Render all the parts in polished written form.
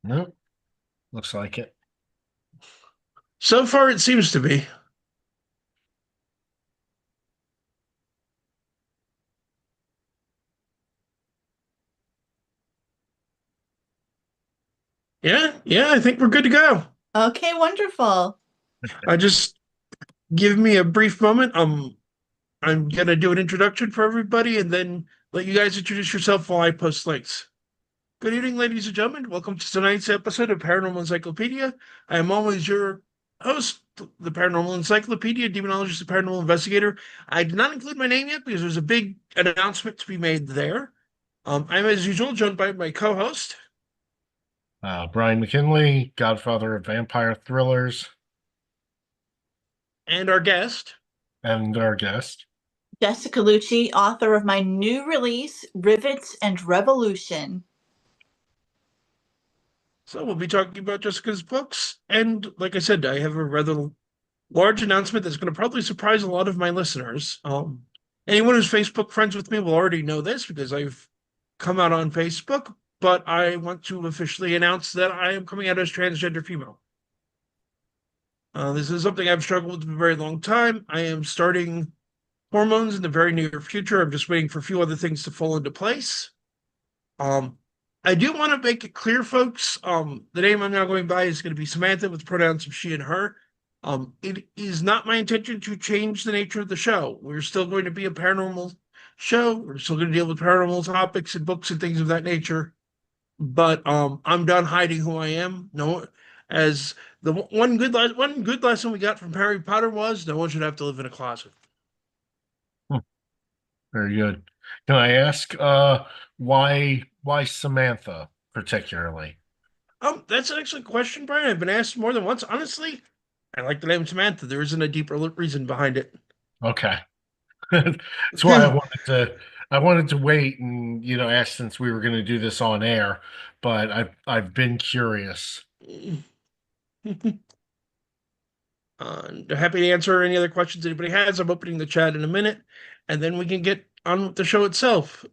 Nope. Looks like it. So far, it seems to be. Yeah, I think we're good to go. Okay, wonderful. Just give me a brief moment. I'm gonna do an introduction for everybody and then let you guys introduce yourself while I post links. Good evening, ladies and gentlemen. Welcome to tonight's episode of Paranormal Encyclopedia. I am always your host, the Paranormal Encyclopedia, Demonologist and Paranormal Investigator. I did not include my name yet because there's a big announcement to be made there. I'm, as usual, joined by my co-host Brian McKinley, Godfather of Vampire Thrillers, and our guest. and our guest. Jessica Lucci, author of my new release, Rivets and Revolution. So we'll be talking about Jessica's books. And like I said, I have a rather large announcement that's going to probably surprise a lot of my listeners. Anyone who's Facebook friends with me will already know this because I've come out on Facebook, but I want to officially announce that I am coming out as transgender female. This is something I've struggled with for a very long time. I am starting hormones in the very near future. I'm just waiting for a few other things to fall into place. Um, I do want to make it clear, folks. The name I'm now going by is going to be Samantha with pronouns of she and her. It is not my intention to change the nature of the show. We're still going to be a paranormal show. We're still going to deal with paranormal topics and books and things of that nature. But I'm done hiding who I am. No, as the one good lesson we got from Harry Potter was no one should have to live in a closet. Hmm, very good. Can I ask why Samantha particularly? That's an excellent question, Brian. I've been asked more than once. Honestly, I like the name Samantha. There isn't a deeper reason behind it. Okay. That's why I wanted to wait and ask since we were going to do this on air, but I've been curious. Happy to answer any other questions anybody has. I'm opening the chat in a minute, and then we can get on with the show itself.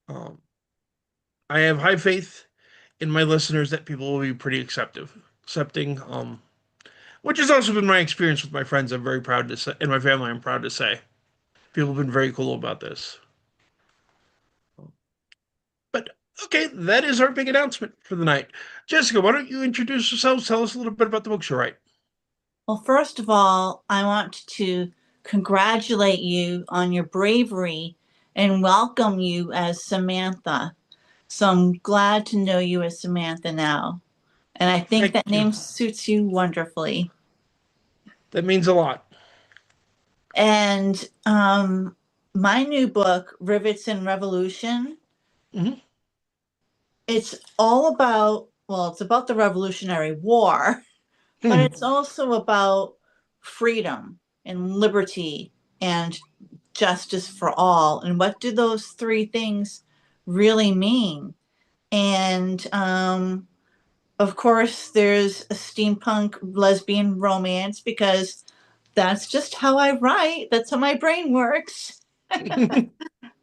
Um, I have high faith in my listeners that people will be pretty accepting. Which has also been my experience with my friends. I'm very proud to say, and my family. I'm proud to say, people have been very cool about this. But okay, that is our big announcement for the night. Jessica, why don't you introduce yourselves? Tell us a little bit about the books you write. Well, first of all, I want to congratulate you on your bravery and welcome you as Samantha. So I'm glad to know you as Samantha now. And I think Thank that you. name suits you wonderfully. That means a lot. And my new book, Rivets and Revolution, Mhm. it's all about, well, it's about the Revolutionary War, but it's also about freedom and liberty and justice for all. And what do those three things really mean? And of course, there's a steampunk lesbian romance because that's just how I write. That's how my brain works.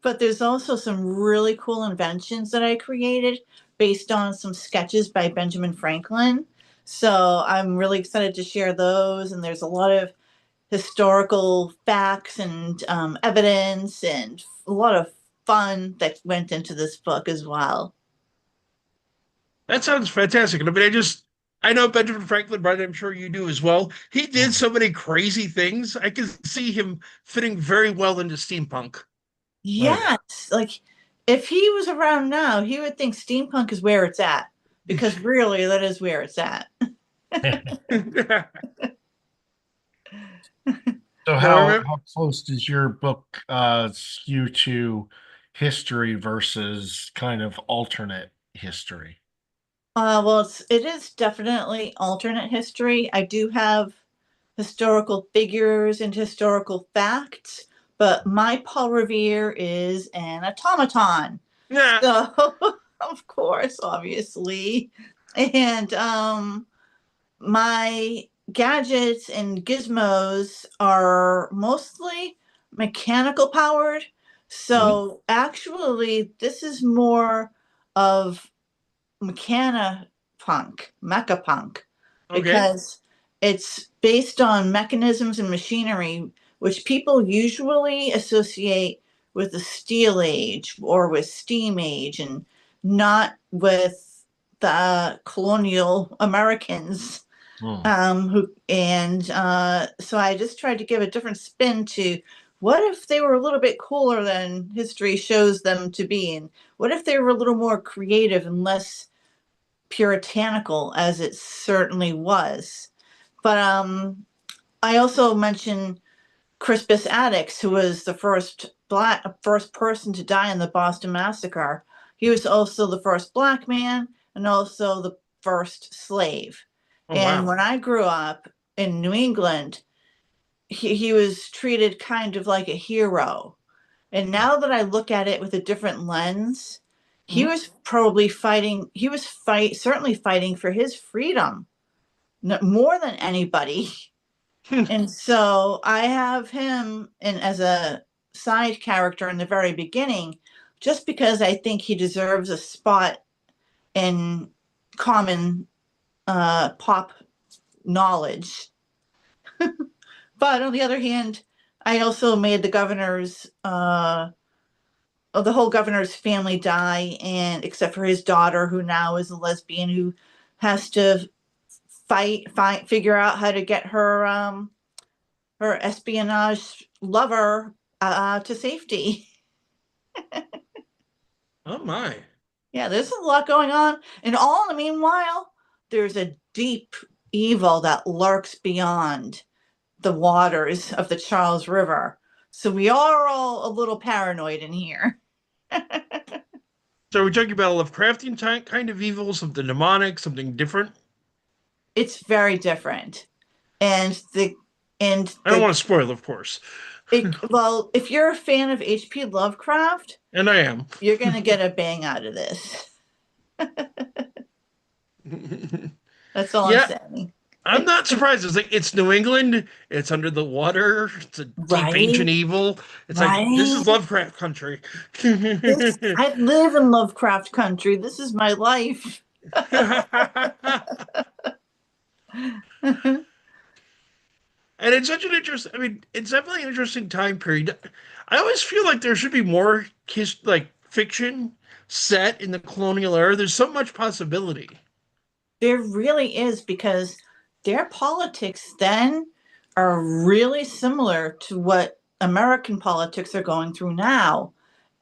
But there's also some really cool inventions that I created based on some sketches by Benjamin Franklin. So I'm really excited to share those. And there's a lot of historical facts and evidence and a lot of fun that went into this book as well. That sounds fantastic. I mean, I know Benjamin Franklin, Brian. I'm sure you do as well. He did so many crazy things. I can see him fitting very well into steampunk. Oh yeah. Yes, like if he was around now, he would think steampunk is where it's at because really that is where it's at. So No, I how remember. how close does your book skew to history versus kind of alternate history? Well, it is definitely alternate history. I do have historical figures and historical facts, but my Paul Revere is an automaton. Yeah, So, of course, obviously. And my gadgets and gizmos are mostly mechanical powered. mhm. So, actually, this is more of mecha punk, Okay. because it's based on mechanisms and machinery which people usually associate with the Steel Age or with Steam Age, and not with the colonial Americans. Hmm. Who and So I just tried to give a different spin to what if they were a little bit cooler than history shows them to be, and what if they were a little more creative and less puritanical as it certainly was. But I also mentioned Crispus Attucks, who was the first person to die in the Boston Massacre. He was also the first black man and also the first slave. Oh, And wow. when I grew up in New England, he was treated kind of like a hero. And now that I look at it with a different lens, he Mhm. was probably fighting, he was certainly fighting for his freedom more than anybody. And so I have him in as a side character in the very beginning, just because I think he deserves a spot in common pop knowledge. But on the other hand, I also made the whole governor's family die, and except for his daughter, who now is a lesbian, who has to figure out how to get her espionage lover to safety. Oh, my. Yeah, there's a lot going on. And all in the meanwhile, there's a deep evil that lurks beyond the waters of the Charles River. So we are all a little paranoid in here. So we're talking about a Lovecraftian kind of evil, something demonic, something different. It's very different. And I don't the want to spoil, of course. well, if you're a fan of H.P. Lovecraft, And I am. you're gonna get a bang out of this. That's all I'm Yeah, saying. I'm not surprised. It's like it's New England. It's under the water. It's a deep ancient Right? evil. It's like this is Right? Lovecraft country. I live in Lovecraft country. This is my life. And it's such an interesting. I mean, it's definitely an interesting time period. I always feel like there should be more like fiction set in the colonial era. There's so much possibility. There really is, because their politics then are really similar to what American politics are going through now.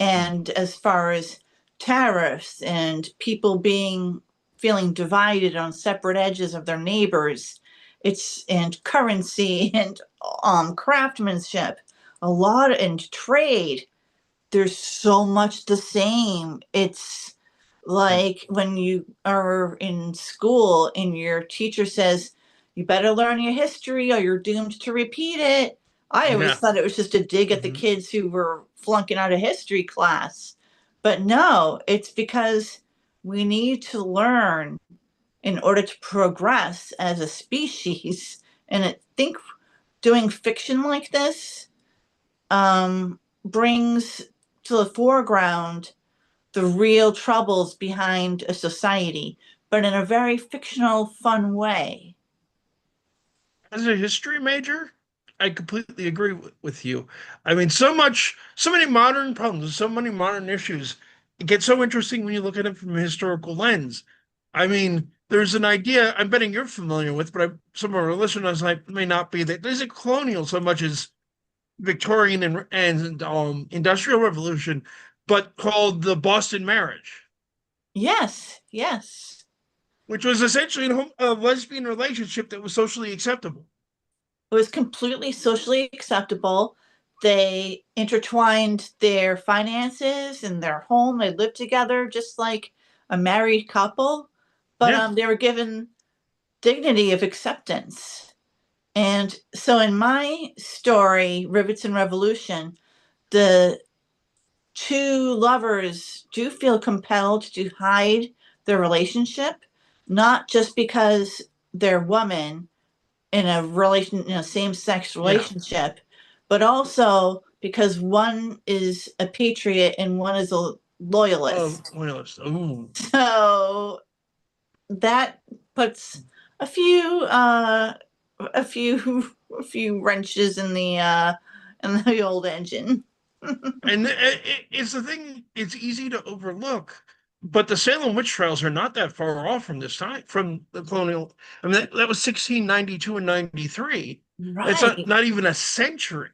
And as far as tariffs and people being feeling divided on separate edges of their neighbors, it's and currency and craftsmanship, a lot and trade. There's so much the same. It's like when you are in school and your teacher says, you better learn your history or you're doomed to repeat it. I always Yeah. thought it was just a dig at the Mhm. kids who were flunking out of history class. But no, it's because we need to learn in order to progress as a species. And I think doing fiction like this brings to the foreground the real troubles behind a society, but in a very fictional, fun way. As a history major, I completely agree with you. I mean, so many modern problems, so many modern issues. It gets so interesting when you look at it from a historical lens. I mean, there's an idea I'm betting you're familiar with, but some of our listeners may not be, that there's a colonial so much as Victorian and Industrial Revolution, but called the Boston Marriage, Yes, yes. which was essentially a lesbian relationship that was socially acceptable. It was completely socially acceptable. They intertwined their finances and their home. They lived together just like a married couple, but Yeah. they were given dignity of acceptance. And so in my story, Rivets and Revolution, the two lovers do feel compelled to hide their relationship, not just because they're women in a same-sex Yeah. relationship, but also because one is a patriot and one is a Oh, loyalist. loyalist. Ooh. So that puts a few a few a few wrenches in the old engine. And it's the thing, it's easy to overlook, but the Salem witch trials are not that far off from this time, from the colonial. I mean, that was 1692 and 93. That's Right. not even a century.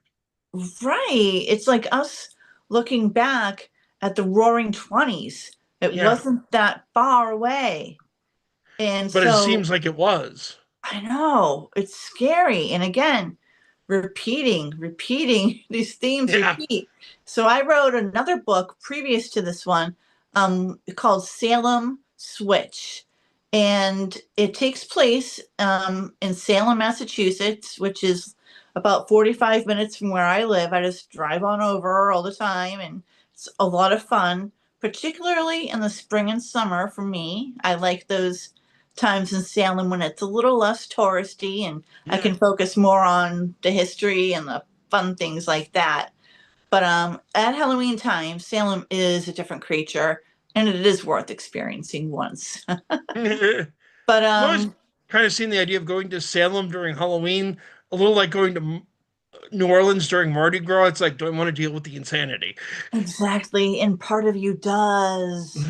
Right. It's like us looking back at the Roaring Twenties. It Yeah, wasn't that far away. And but it so seems like it was. I know it's scary. And again, repeating these themes Yeah. repeat. So I wrote another book previous to this one, called Salem Switch. And it takes place in Salem, Massachusetts, which is about 45 minutes from where I live. I just drive on over all the time, and it's a lot of fun, particularly in the spring and summer for me. I like those times in Salem when it's a little less touristy and I Yeah. can focus more on the history and the fun things like that. But at Halloween time, Salem is a different creature, and it is worth experiencing once. But I've always kind of seen the idea of going to Salem during Halloween a little like going to New Orleans during Mardi Gras. It's like, do I want to deal with the insanity? exactly, and part of you does.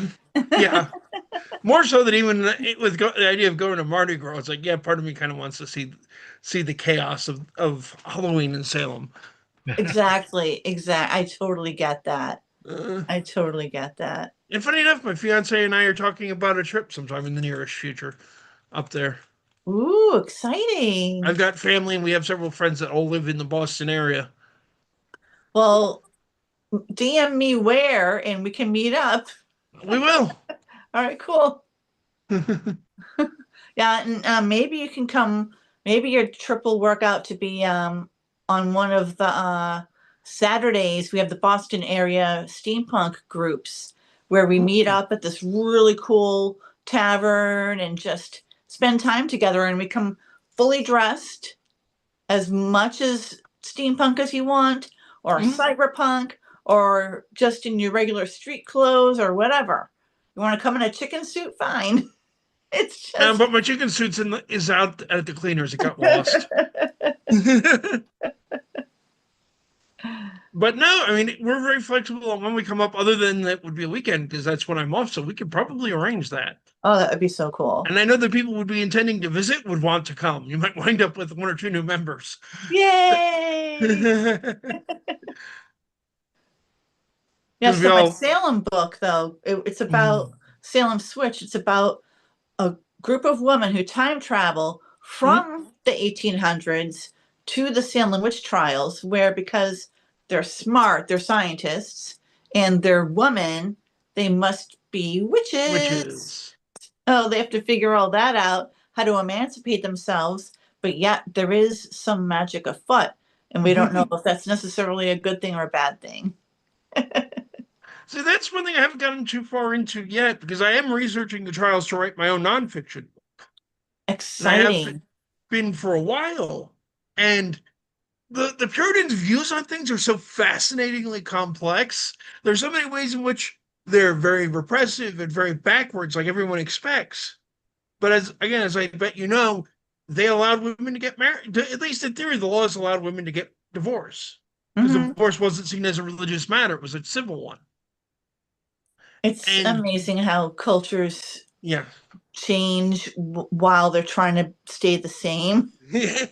Yeah, more so than even with the idea of going to Mardi Gras. It's like, yeah, part of me kind of wants to see the chaos of Halloween in Salem. Exactly, I totally get that. Uh, I totally get that. and funny enough, my fiance and I are talking about a trip sometime in the nearest future up there. Ooh, I've exciting. got family and we have several friends that all live in the Boston area. Well, DM me where and we can meet up. We will. All right, cool. Yeah, and maybe you can come. Maybe your trip will work out to be on one of the Saturdays. We have the Boston area steampunk groups where we meet Ooh. up at this really cool tavern and just spend time together. And we come fully dressed, as much as steampunk as you want, or Mhm. cyberpunk, or just in your regular street clothes or whatever. You want to come in a chicken suit? Fine. It's just But my chicken suit's is out at the cleaners. It got lost. But no, I mean, we're very flexible on when we come up, other than that would be a weekend because that's when I'm off. So we could probably arrange that. Oh, that would be so cool. And I know that people would be intending to visit would want to come. You might wind up with one or two new members. Yay! Because Yeah, we so my all, Salem book, though, it's about mm, Salem Switch. It's about a group of women who time travel mm, from the 1800s to the Salem witch trials, where because they're smart, they're scientists, and they're women, they must be which witches. is, Oh, they have to figure all that out, how to emancipate themselves, but yet there is some magic afoot, and we don't know if that's necessarily a good thing or a bad thing. see, that's one thing I haven't gotten too far into yet because I am researching the trials to write my own nonfiction. And I have Exciting. been for a while. And the Puritans' views on things are so fascinatingly complex. There's so many ways in which they're very repressive and very backwards, like everyone expects. But as I bet you know, they allowed women to get married. At least in theory, the laws allowed women to get divorce because Hmm. divorce wasn't seen as a religious matter; it was a civil one. It's And amazing how cultures yeah, change while they're trying to stay the same. it's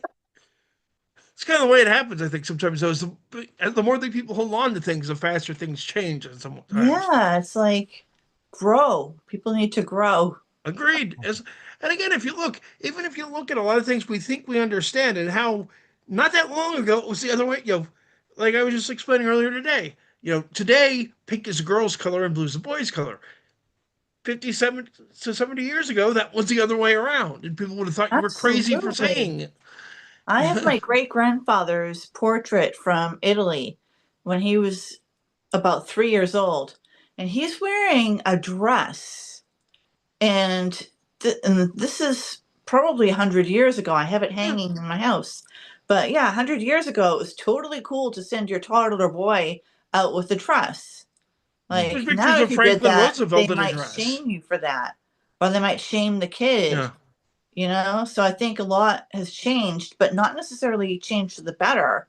kind of the way it happens. I think sometimes those the more that people hold on to things, the faster things change. And sometimes Yeah, it's like grow. People need to grow. agreed. And again, if you look, even if you look at a lot of things we think we understand, and how not that long ago it was the other way. Like I was just explaining earlier today. Today pink is a girl's color and blue is a boy's color. 57 to 70 years ago, that was the other way around, and people would have thought you were crazy for Absolutely. saying I have it. my great grandfather's portrait from Italy when he was about 3 years old, and he's wearing a dress. And, and this is probably 100 years ago. I have it Yeah, hanging in my house. But yeah, 100 years ago, it was totally cool to send your toddler boy out with a dress. Mm. there's Like now, pictures if of you did Franklin that, they Roosevelt in a might dress. shame you for that. or they might shame the kid, Yeah. you know? So I think a lot has changed, but not necessarily changed for the better.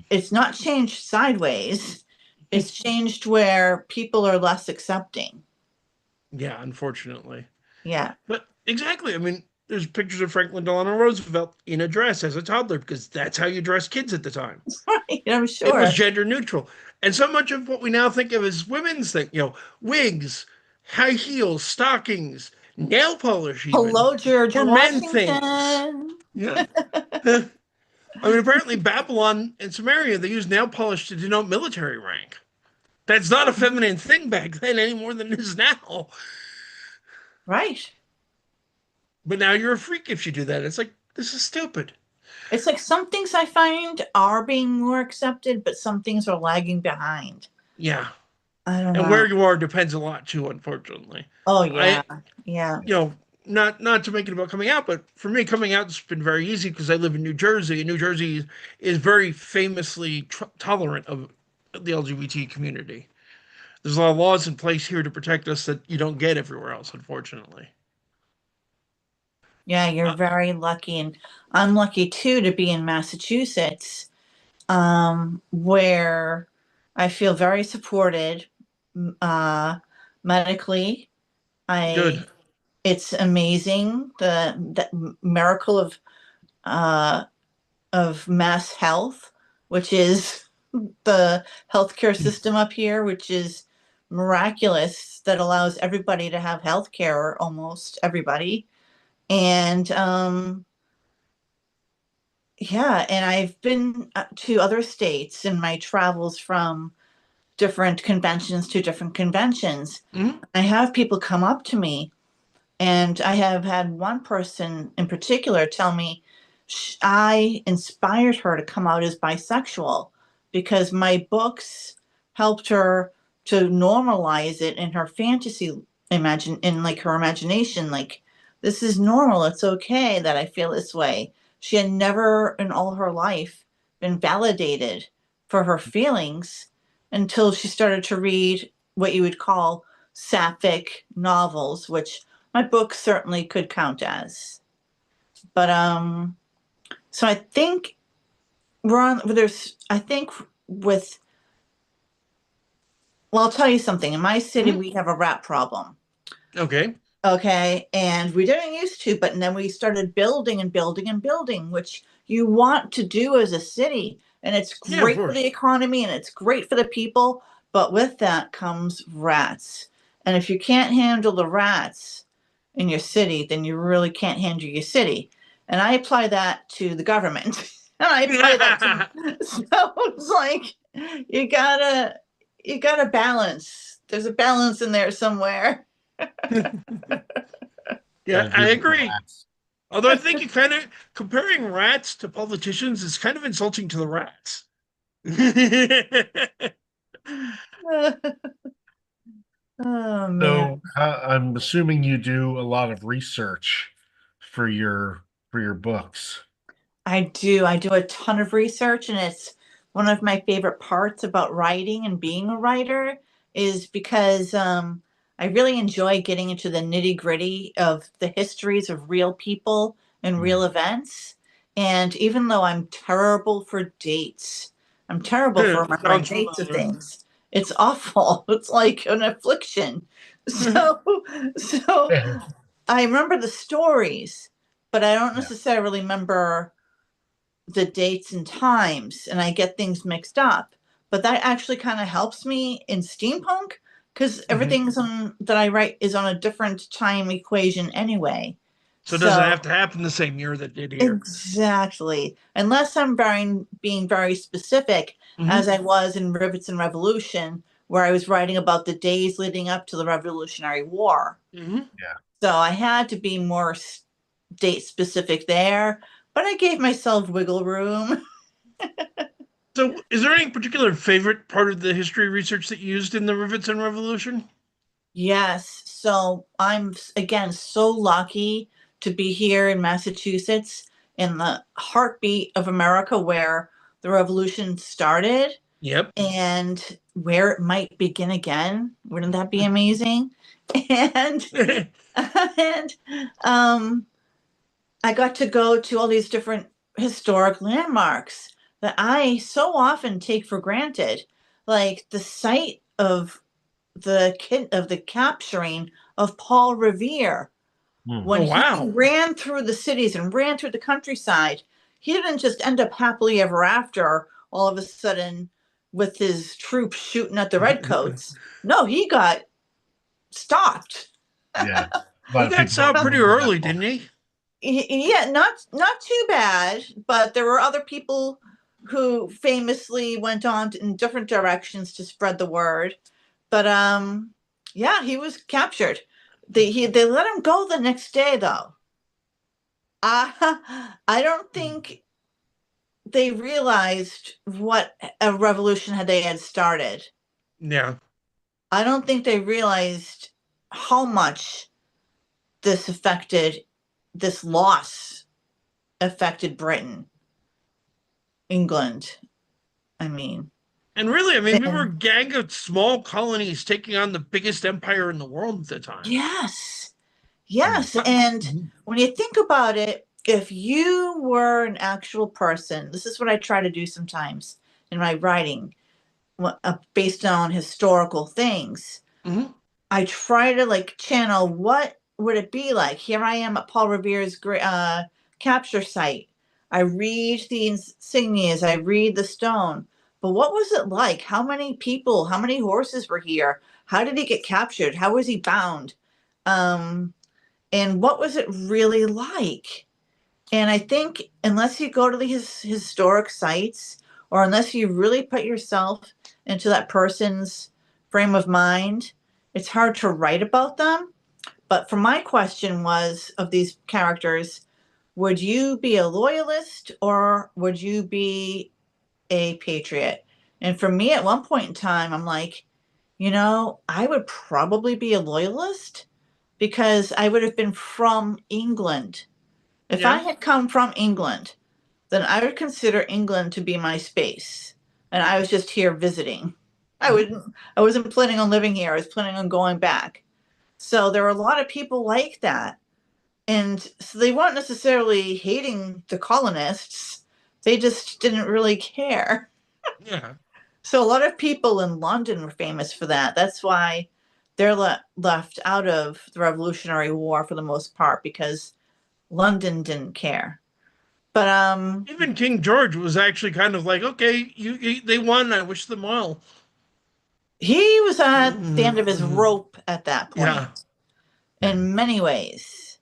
It's not changed sideways. It's changed where people are less accepting. Yeah, unfortunately. Yeah. But exactly. I mean, there's pictures of Franklin Delano Roosevelt in a dress as a toddler because that's how you dress kids at the time. Right, I'm It was sure. gender neutral. And so much of what we now think of as women's thing, wigs, high heels, stockings, nail polish, even, Hello, George were men things. Washington. Yeah. I mean, apparently, Babylon and Samaria, they used nail polish to denote military rank. That's not a feminine thing back then any more than it is now. Right. But now you're a freak if you do that. It's like, this is stupid. It's like some things I find are being more accepted, but some things are lagging behind. Yeah. I don't And know. where you are depends a lot too, unfortunately. Oh I, yeah. Yeah. not to make it about coming out, but for me, coming out has been very easy because I live in New Jersey, and New Jersey is very famously tolerant of the LGBT community. There's a lot of laws in place here to protect us that you don't get everywhere else, unfortunately. Yeah, you're Uh, very lucky, and I'm lucky too to be in Massachusetts, where I feel very supported, uh, medically. Good. I It's amazing the miracle uh, of mass health, which is the healthcare system up here, which is miraculous that allows everybody to have healthcare, or almost everybody. And yeah, and I've been to other states in my travels from different conventions to different conventions. Mhm. I have people come up to me, and I have had one person in particular tell me I inspired her to come out as bisexual because my books helped her to normalize it in her fantasy like her imagination. Like, this is normal. It's okay that I feel this way. She had never in all her life been validated for her feelings until she started to read what you would call sapphic novels, which my book certainly could count as. But so I think I think with well, I'll tell you something. In my city, Mhm. we have a rat problem. Okay. Okay. And we didn't used to, but then we started building and building and building, which you want to do as a city. And it's Yeah, of great for the course. economy and it's great for the people. But with that comes rats. And if you can't handle the rats in your city, then you really can't handle your city. And I apply that to the government. And I apply that to so it's like you gotta you gotta balance. There's a balance in there somewhere. Yeah, Gotta I deal with the agree. rats. Although I think you kind of comparing rats to politicians is kind of insulting to the rats. Oh man. So I'm assuming you do a lot of research for your books. I do. I do a ton of research, and it's one of my favorite parts about writing and being a writer is because I really enjoy getting into the nitty gritty of the histories of real people and real Mm. events. And even though I'm terrible for dates, I'm terrible for remembering Sounds dates of familiar. things. It's awful. It's like an affliction. So, so I remember the stories, but I don't Yeah. necessarily remember the dates and times, and I get things mixed up. But that actually kind of helps me in steampunk because Mhm. everything's on that I write is on a different time equation anyway. So does it So have to happen the same year that did here? exactly, unless I'm being very specific, Hmm. as I was in Rivets and Revolution, where I was writing about the days leading up to the Revolutionary War. Hmm. Yeah. So I had to be more date specific there, but I gave myself wiggle room. So is there any particular favorite part of the history research that you used in the Rivets and Revolution? Yes. So I'm again so lucky to be here in Massachusetts in the heartbeat of America where the revolution started. Yep. and where it might begin again. Wouldn't that be amazing? And and um, I got to go to all these different historic landmarks that I so often take for granted, like the site of the capturing of Paul Revere Hmm. Oh when he wow. ran through the cities and ran through the countryside. He didn't just end up happily ever after all of a sudden with his troops shooting at the redcoats. No, he got stopped. Yeah. A He lot of got people don't out pretty remember that early, part. didn't he? Yeah, not too bad, but there were other people who famously went on in different directions to spread the word. But yeah, he was captured. They let him go the next day though. I don't think they realized what a revolution they had started. Yeah. I don't think they realized how much this affected this loss affected Britain, England. I mean, And really, I mean, we were a and gang of small colonies taking on the biggest empire in the world at the time. yes, Hmm. yes. But And when you think about it, if you were an actual person, this is what I try to do sometimes in my writing, based on historical things. Mhm. I try to like channel what would it be like. Here I am at Paul Revere's capture site. I read the insignias, I read the stone. But what was it like? How many people, how many horses were here? How did he get captured? How was he bound? Um, and what was it really like? And I think unless you go to these historic sites or unless you really put yourself into that person's frame of mind, it's hard to write about them. But for my question was of these characters, would you be a loyalist or would you be a patriot? And for me, at one point in time, I'm like, I would probably be a loyalist because I would have been from England. If I Yeah. had come from England, then I would consider England to be my space. And I was just here visiting. I Mhm. wouldn't I wasn't planning on living here. I was planning on going back. So there were a lot of people like that. And so they weren't necessarily hating the colonists. They just didn't really care. Yeah. So a lot of people in London were famous for that. That's why they're left out of the Revolutionary War for the most part because London didn't care. But Even King George was actually kind of like, okay, they won. I wish them well. he was at the end of his Mhm. rope at that Yeah. point Yeah. in many ways.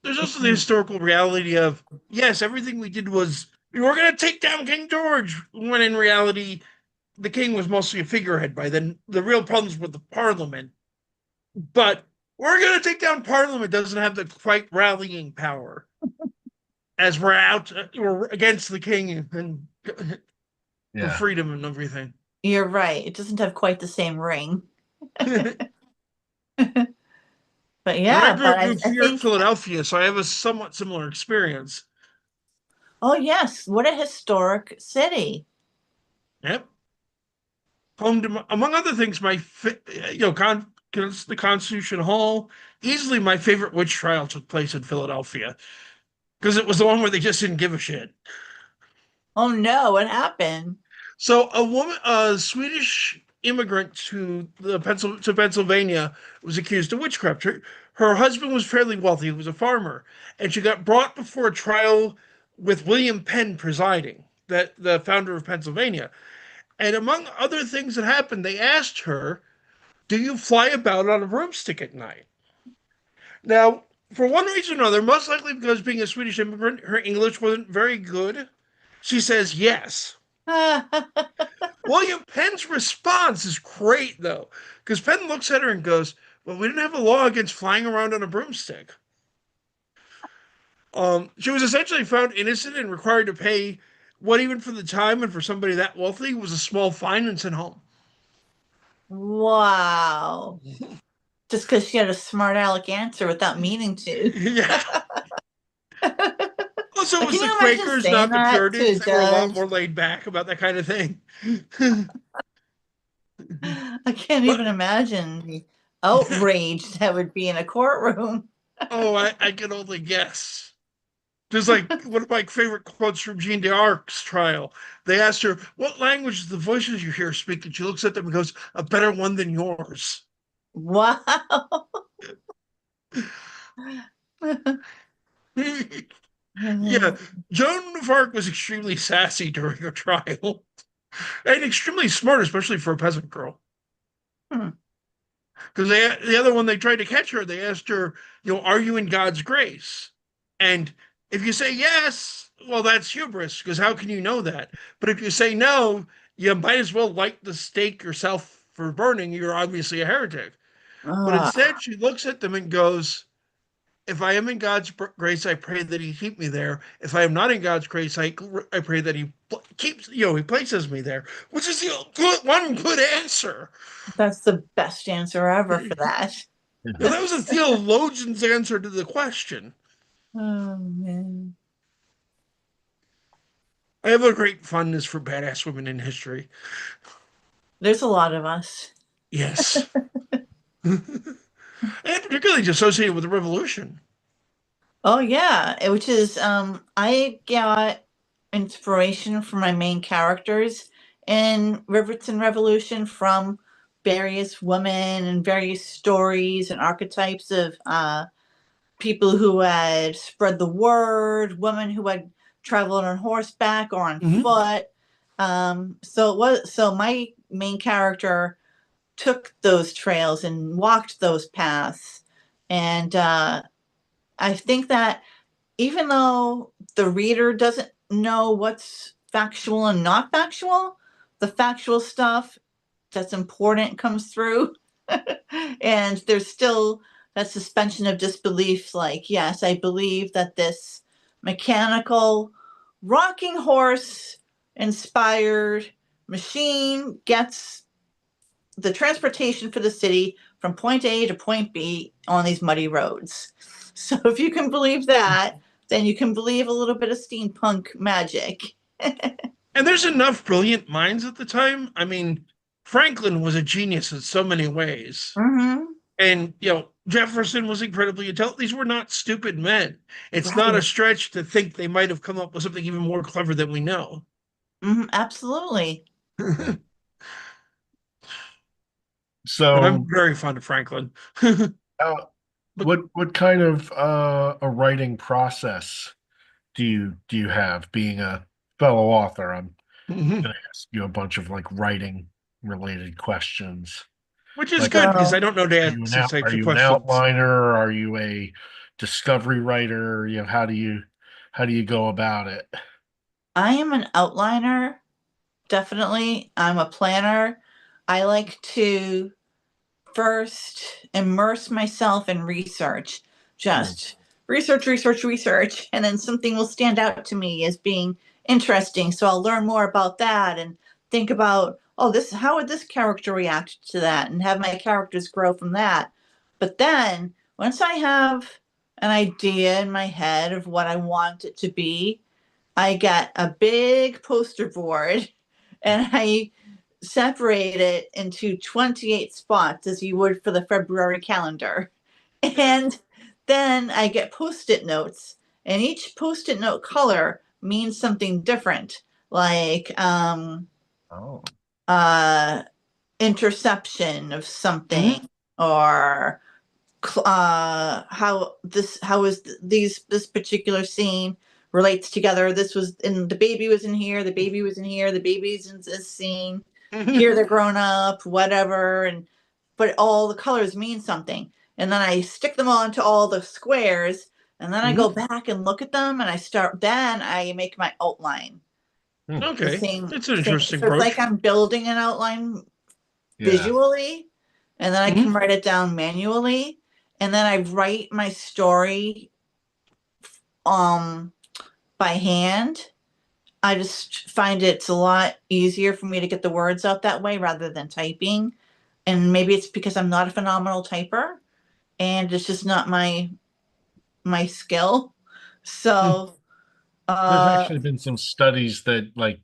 There's also the historical reality of, yes, everything we did was we were going to take down King George, when in reality, the king was mostly a figurehead by then. The real problems with the parliament. But we're going to take down parliament doesn't have the quite rallying power as we're against the king and for Yeah. freedom and everything. You're right. It doesn't have quite the same ring. And But I yeah, grew but up I, in I think, Philadelphia, so I have a somewhat similar experience. oh yes, what a historic city. Yep. Home to, among other things, the Constitution Hall. Easily my favorite witch trial took place in Philadelphia because it was the one where they just didn't give a shit. Oh no, what happened? So a Swedish immigrant to Pennsylvania, was accused of witchcraft. Her husband was fairly wealthy; he was a farmer, and she got brought before a trial with William Penn presiding, that the founder of Pennsylvania. And among other things that happened, they asked her, "Do you fly about on a broomstick at night?" Now, for one reason or another, most likely because being a Swedish immigrant, her English wasn't very good. She says yes. William Penn's response is great, though, because Penn looks at her and goes, "Well, we didn't have a law against flying around on a broomstick." She was essentially found innocent and required to pay what, even for the time and for somebody that wealthy, was a small fine and sent home. Wow. Just because she had a smart aleck answer without meaning to. Yeah. Also, it Like, was can the you imagine Quakers, saying not the that to a Puritans. They were a lot judge? more laid back about that kind of thing. I can't But even imagine the outrage that would be in a courtroom. oh, I can only guess. Just like one of my favorite quotes from Jean d'Arc's trial. They asked her, "What language is the voices you hear speaking?" She looks at them and goes, "A better one than yours." Wow. Yeah, Joan of Arc was extremely sassy during her trial and extremely smart, especially for a peasant girl. Hmm. Because the other one they tried to catch her, they asked her, "Are you in God's grace?" And if you say yes, well, that's hubris, because how can you know that? But if you say no, you might as well light the stake yourself for burning. You're obviously a heretic. But Ah, instead, she looks at them and goes, "If I am in God's grace, I pray that He keep me there. If I am not in God's grace, I pray that He keeps, He places me there," which is the one good answer. that's the best answer ever for that. That was a theologian's answer to the question. Oh man. I have a great fondness for badass women in history. There's a lot of us. Yes. And particularly associated with the revolution. Oh yeah, which is I got inspiration for my main characters in Rivets and Revolution from various women and various stories and archetypes of people who had spread the word, women who had traveled on horseback or on Mm-hmm. foot. So my main character took those trails and walked those paths, and I think that even though the reader doesn't know what's factual and not factual, the factual stuff that's important comes through. And there's still that suspension of disbelief like, yes, I believe that this mechanical rocking horse inspired machine gets the transportation for the city from point A to point B on these muddy roads. So if you can believe that, then you can believe a little bit of steampunk magic. And there's enough brilliant minds at the time. I mean, Franklin was a genius in so many ways. Mm-hmm. And, Jefferson was incredibly intelligent. These were not stupid men. It's not a Right. stretch to think they might have come up with something even more clever than we know. Mm-hmm. Absolutely. But I'm So, very fond of Franklin. uh, But what kind of a writing process do you have being a fellow author? I'm mhm. gonna ask you a bunch of like writing related questions. Which is Like, good because I So don't know to ask these are types of you an questions. outliner? Are you a discovery writer? How do you go about it? I am an outliner, definitely. I'm a planner. I like to first immerse myself in research. Hmm. Just research, research, research, and then something will stand out to me as being interesting. So I'll learn more about that and think about, oh, this how would this character react to that, and have my characters grow from that. But then once I have an idea in my head of what I want it to be, I get a big poster board and I separate it into 28 spots as you would for the February calendar. And then I get post it notes, and each post it note color means something different, like Oh. uh, interception of something, Mhm. or how is this particular scene relates together. This was in the baby was in here, the baby was in here, the baby's in this scene, here they're grown up, whatever. And but all the colors mean something, and then I stick them onto all the squares, and then I go Mhm. back and look at them, and then I make my outline. Hmm. The Okay, same it's an thing, interesting so it's like approach. I'm building an outline Yeah. visually, and then I can Mhm. write it down manually, and then I write my story um by hand. I just find it's a lot easier for me to get the words out that way rather than typing. And maybe it's because I'm not a phenomenal typer and it's just not my skill. So There's Uh, actually been some studies that like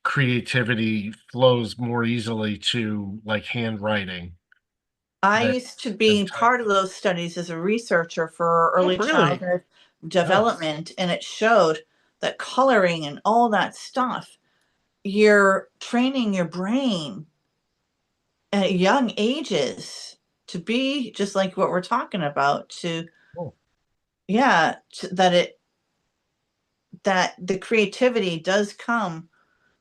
creativity flows more easily to like handwriting I than used to than be part of typing. those studies as a researcher for Oh, early really? childhood Oh, development, and it showed that coloring and all that stuff, you're training your brain at young ages to be just like what we're talking about, to cool. yeah, that the creativity does come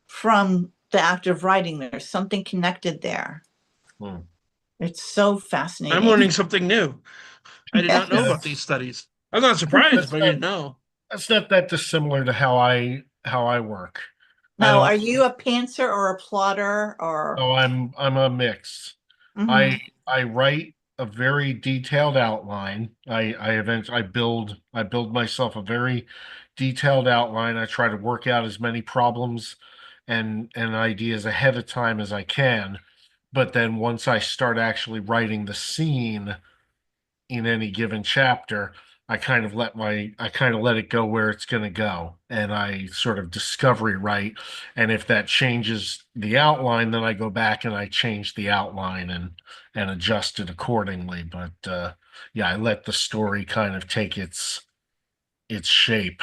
from the act of writing. There's something connected there. Hmm. It's so I'm fascinating. learning something new. I did not know Yeah, Yes. about these studies. I'm not surprised, that's but I not didn't know. that's not that dissimilar to how I work. I Now, don't. are you a pantser or a plotter or? Oh, I'm a mix. I Mhm. I write a very detailed outline. I build myself a very detailed outline. I try to work out as many problems and ideas ahead of time as I can. But then once I start actually writing the scene in any given chapter, I kind of let it go where it's going to go, and I sort of discovery write. And if that changes the outline, then I go back and I change the outline and adjust it accordingly. But yeah, I let the story kind of take its shape.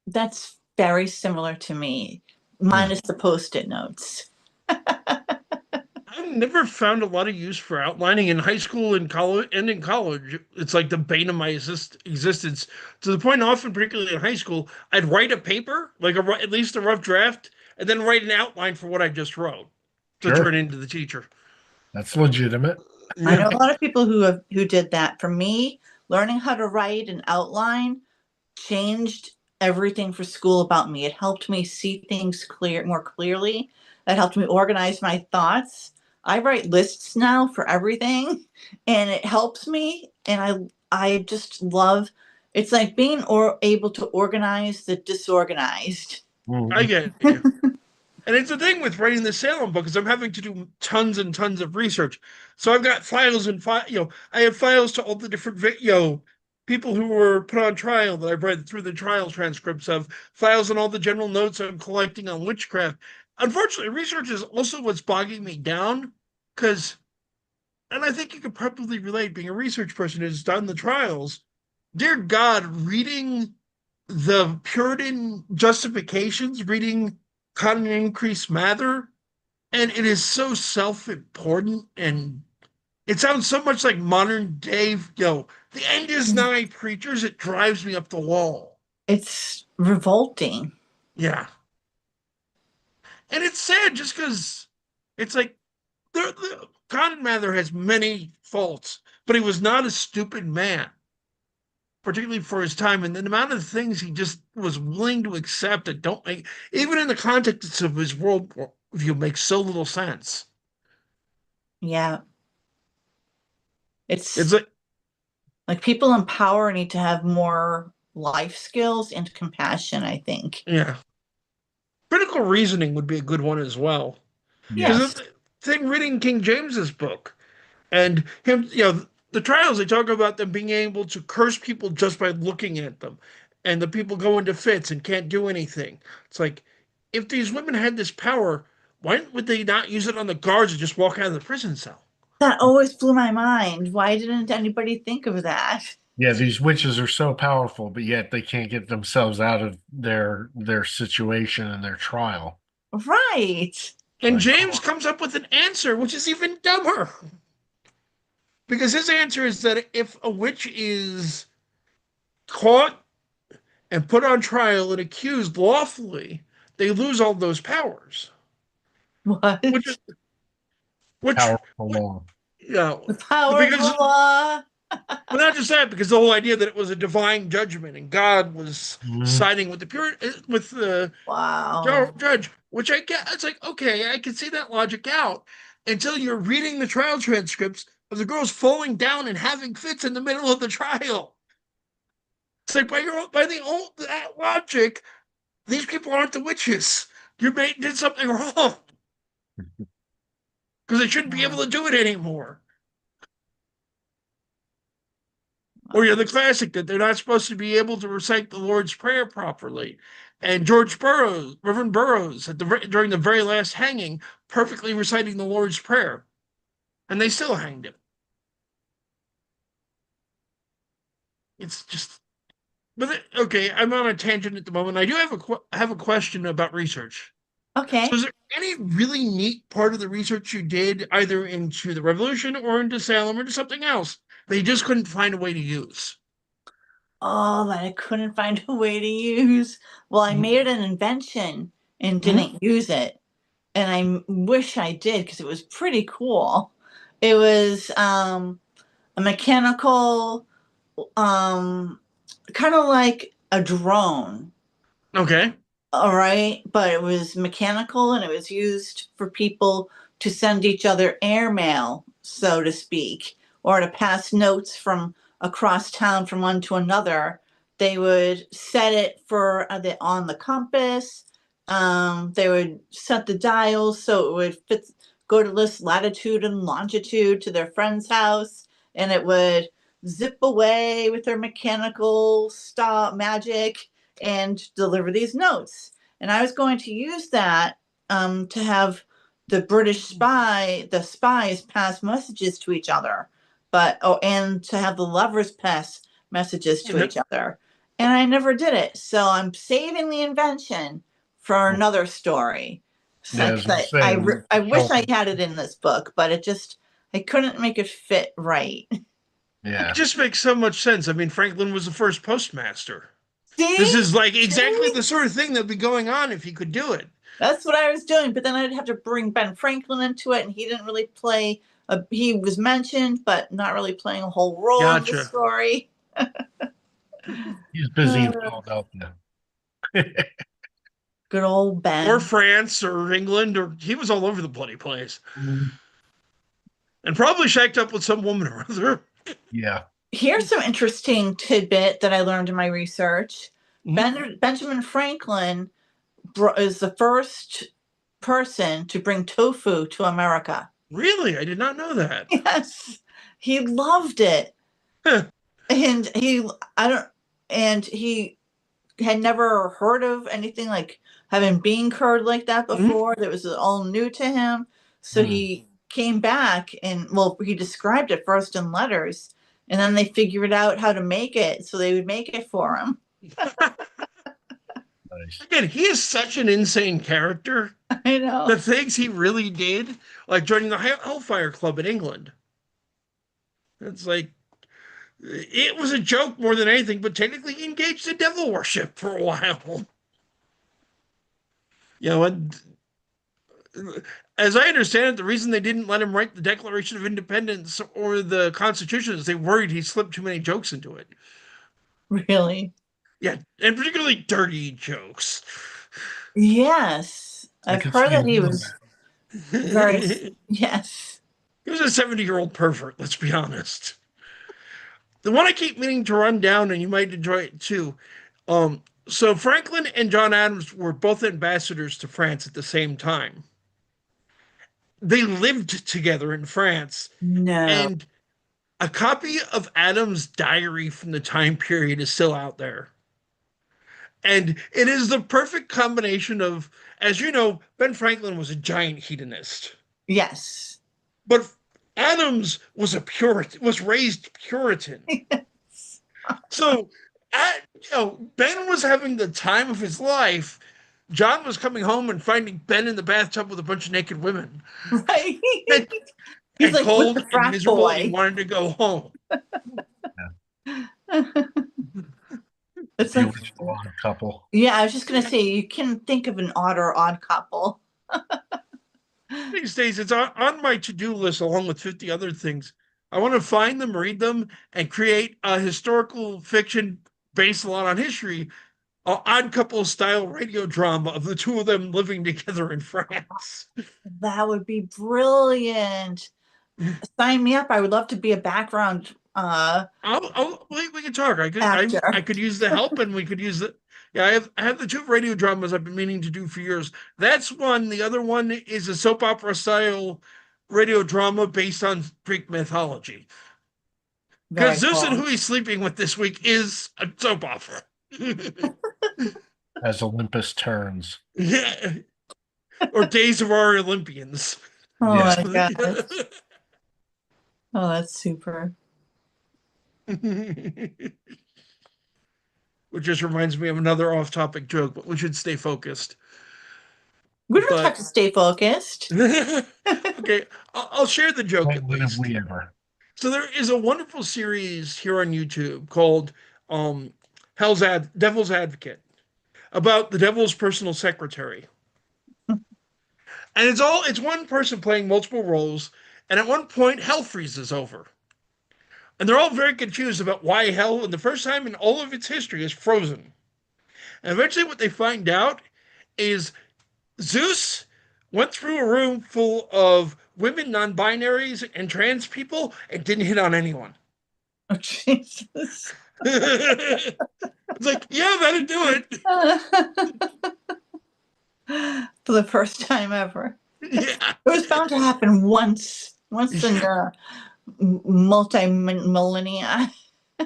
That's very similar to me, Hmm. minus the post-it notes. I've never found a lot of use for outlining in high school and college and in college. It's like the bane of my existence to the point often, particularly in high school, I'd write a paper, like at least a rough draft, and then write an outline for what I just wrote to turn Sure, into the teacher. that's legitimate. I Yeah. know a lot of people who did that. For me, learning how to write an outline changed everything for school about me. It helped me see things more clearly. It helped me organize my thoughts. I write lists now for everything, and it helps me. And I just love. It's like being or able to organize the disorganized. I Mhm. get you. And it's the thing with writing the Salem book is I'm having to do tons and tons of research. So I've got files and I have files to all the different people who were put on trial that I've read through the trial transcripts of, files and all the general notes I'm collecting on witchcraft. Unfortunately, research is also what's bogging me down because, and I think you could probably relate being a research person who's done the trials. Dear God, reading the Puritan justifications, reading Cotton Increase Mather, and it is so self-important and it sounds so much like modern day, the end is nigh preachers. It drives me up the wall. It's revolting. Yeah. And it's sad just because it's like Cotton Mather has many faults, but he was not a stupid man, particularly for his time. And the amount of things he just was willing to accept that don't make, even in the context of his worldview, makes so little sense. Yeah. It's It's like, like people in power need to have more life skills and compassion, I think. yeah, critical reasoning would be a good one as well. Because Yes. Yes. the thing reading King James's book and him, the trials, they talk about them being able to curse people just by looking at them. And the people go into fits and can't do anything. It's like, if these women had this power, why would they not use it on the guards and just walk out of the prison cell? That always blew my mind. Why didn't anybody think of that? Yeah, these witches are so powerful, but yet they can't get themselves out of their situation and their trial. Right. It's And like, come James on. comes up with an answer, which is even dumber. Because his answer is that if a witch is caught and put on trial and accused lawfully, they lose all those powers. Which What? is which, Powerful law. you know, The power of the because law. well, not just that, because the whole idea that it was a divine judgment and God was Mhm. siding with the Wow. judge, which I get. It's like, okay, I can see that logic out until you're reading the trial transcripts of the girls falling down and having fits in the middle of the trial. It's like by the old that logic, these people aren't the witches. Your mate did something wrong because they shouldn't be able Wow. to do it anymore. Or the classic that they're not supposed to be able to recite the Lord's Prayer properly. And George Burroughs, Reverend Burroughs, during the very last hanging, perfectly reciting the Lord's Prayer, and they still hanged him. It's just, but okay, I'm on a tangent at the moment. I do have a question about research. So, Okay. is there any really neat part of the research you did, either into the Revolution or into Salem or into something else, that you just couldn't find a way to use? Oh, that I couldn't find a way to use. Well, I Mhm. made an invention and Mhm. didn't use it. And I wish I did because it was pretty cool. It was a mechanical, um, kind of like a drone. Okay. All right, but it was mechanical and it was used for people to send each other airmail, so to speak, or to pass notes from across town from one to another. They would set it for on the compass. They would set the dials so it would fit, go to this latitude and longitude to their friend's house, and it would zip away with their mechanical stop magic and deliver these notes. And I was going to use that to have the spies pass messages to each other, but and to have the lovers pass messages to each other. And I never did it. So I'm saving the invention for another story. So Yeah, as I say, I wish I had it in this book, but I couldn't make it fit right. It yeah, just makes so much sense. I mean, Franklin was the first postmaster. This See? is like exactly See? the sort of thing that'd be going on if he could do it. That's what I was doing, but then I'd have to bring Ben Franklin into it, and he didn't really play. He was mentioned, but not really playing a whole role in the Gotcha. story. he's busy in Uh, Philadelphia. Good old Or Ben. France or England, or he was all over the bloody place. And probably shacked up with some woman or other. Yeah. Here's some interesting tidbit that I learned in my research. Mhm. Benjamin Franklin is the first person to bring tofu to America. Really? I did not know that. Yes, he loved it, Huh. and I don't, and he had never heard of anything like having bean curd like that Mhm. before. That was all new to him. So Hmm. he came back and, well, he described it first in letters, and then they figured out how to make it. So they would make it for him. Nice. Again, he is such an insane character. I The know. things he really did, like joining the Hellfire Club in England. It's like, it was a joke more than anything, but technically he engaged in devil worship for a while. And as I understand it, the reason they didn't let him write the Declaration of Independence or the Constitution is they worried he slipped too many jokes into it. Really? Yeah, and particularly dirty jokes. Yes. I I've could heard see that him he doing was that. very, He yes. was a 70-year-old pervert, let's be honest. The one I keep meaning to run down, and you might enjoy it too. So Franklin and John Adams were both ambassadors to France at the same time. They lived together in France, No. and a copy of Adams' diary from the time period is still out there. And it is the perfect combination of, as you know, Ben Franklin was a giant hedonist, Yes. but Adams was a Puritan, was raised Puritan. So, Ben was having the time of his life. John was coming home and finding Ben in the bathtub with a bunch of naked women, Right. and, He's like with cold the and frat miserable, and he boy. wanted to go home. The It's like, bewitched blonde couple. yeah, I was just gonna say you can think of an odd or odd couple. These days, it's on my to-do list along with 50 other things. I want to find them, read them, and create a historical fiction based a lot on history, an odd couple style radio drama of the two of them living together in France. That would be brilliant. Sign me up. I would love to be a background We can talk. I actor. could use the help, and we could use the. Yeah, I have the two radio dramas I've been meaning to do for years. That's one. The other one is a soap opera style radio drama based on Greek mythology. Because Very Zeus and cool. Who He's Sleeping With this week is a soap opera. As Olympus turns. Yeah. Or Days of Our Olympians. Oh Yeah. my gosh. Oh, that's super. Which just reminds me of another off-topic joke, but we should stay focused. We don't have But to stay focused. okay, I'll share the joke at When have least. we ever? So there is a wonderful series here on YouTube called um, Devil's Advocate about the devil's personal secretary. And it's one person playing multiple roles, and at one point hell freezes over. And they're all very confused about why hell, in the first time in all of its history, is frozen. And eventually what they find out is Zeus went through a room full of women, non-binaries, and trans people and didn't hit on anyone. Oh, Jesus. It's like, yeah, that'd do it. For the first time ever. Yeah. It was bound to happen once in multi-millennia.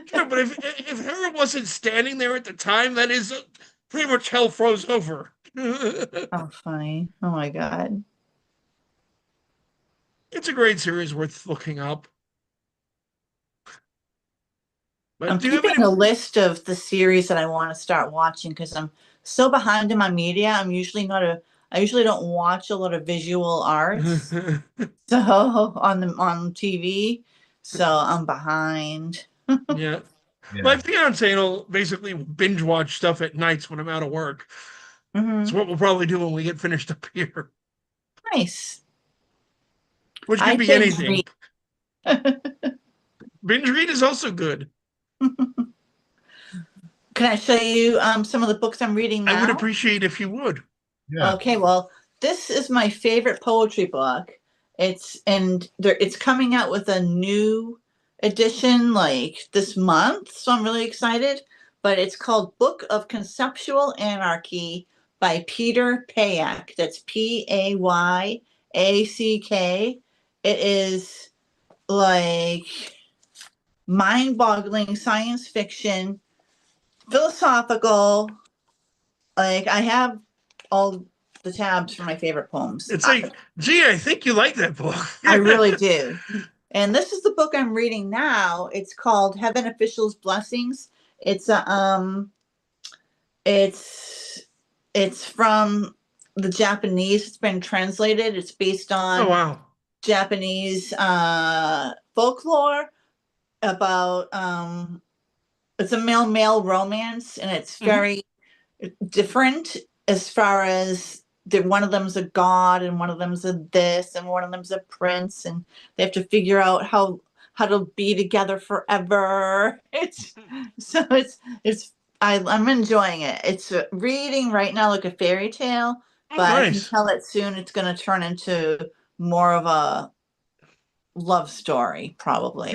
Sure, but if Hera wasn't standing there at the time, that is pretty much hell froze over. Oh, funny. Oh my God. It's a great series worth looking up. But I'm do you have keeping a any? list of the series that I want to start watching because I'm so behind in my media. I usually don't watch a lot of visual arts. So on TV. So I'm behind. Yeah. My Yeah. fiance will basically binge watch stuff at nights when I'm out of work. It's Hmm. what we'll probably do when we get finished up here, Nice. which I could be binge anything. read. Binge read is also good. Can I show you some of the books I'm reading I would now? appreciate if you would. Yeah. Okay, well, this is my favorite poetry book. It's coming out with a new edition like this month, so I'm really excited. But it's called Book of Conceptual Anarchy by Peter Payak. That's Payack. It is like mind-boggling science fiction, philosophical. Like I have all the tabs for my favorite poems. It's like, gee, I think you like that book. I really do. And this is the book I'm reading now. It's called Heaven Officials Blessings. It's a it's it's from the Japanese. It's been translated. It's based Oh, on wow. Japanese folklore about it's a male romance, and it's Mhm. very different as far as one of them's a god and one of them's a this and one of them's a prince, and they have to figure out how to be together forever. I'm enjoying it. It's reading right now like a fairy tale, Oh, but I can nice. tell that soon it's going to turn into more of a love story probably.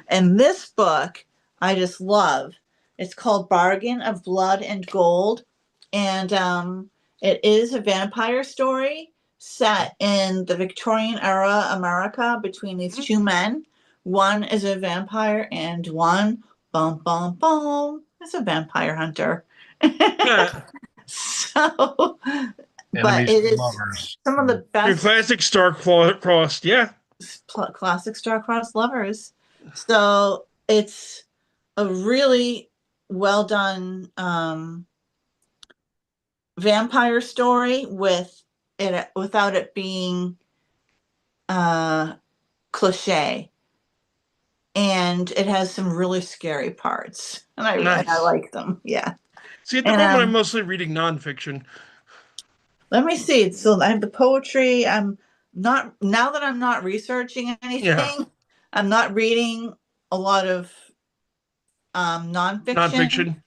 And this book I just love. It's called Bargain of Blood and Gold. And it is a vampire story set in the Victorian era America between these two men. One is a vampire, and one, bum, bum, bum, is a vampire hunter. So, but Enemies it to is lovers. some of the Your best classic star-crossed, yeah. classic star-crossed lovers. So it's a really well done vampire story without it being uh, cliche, and it has some really scary parts, and I Nice. like them. Yeah, See, at the and moment, I'm mostly reading nonfiction. let me see. So I have the poetry. I'm not now that I'm not researching Yeah, anything. I'm not reading a lot of nonfiction, nonfiction.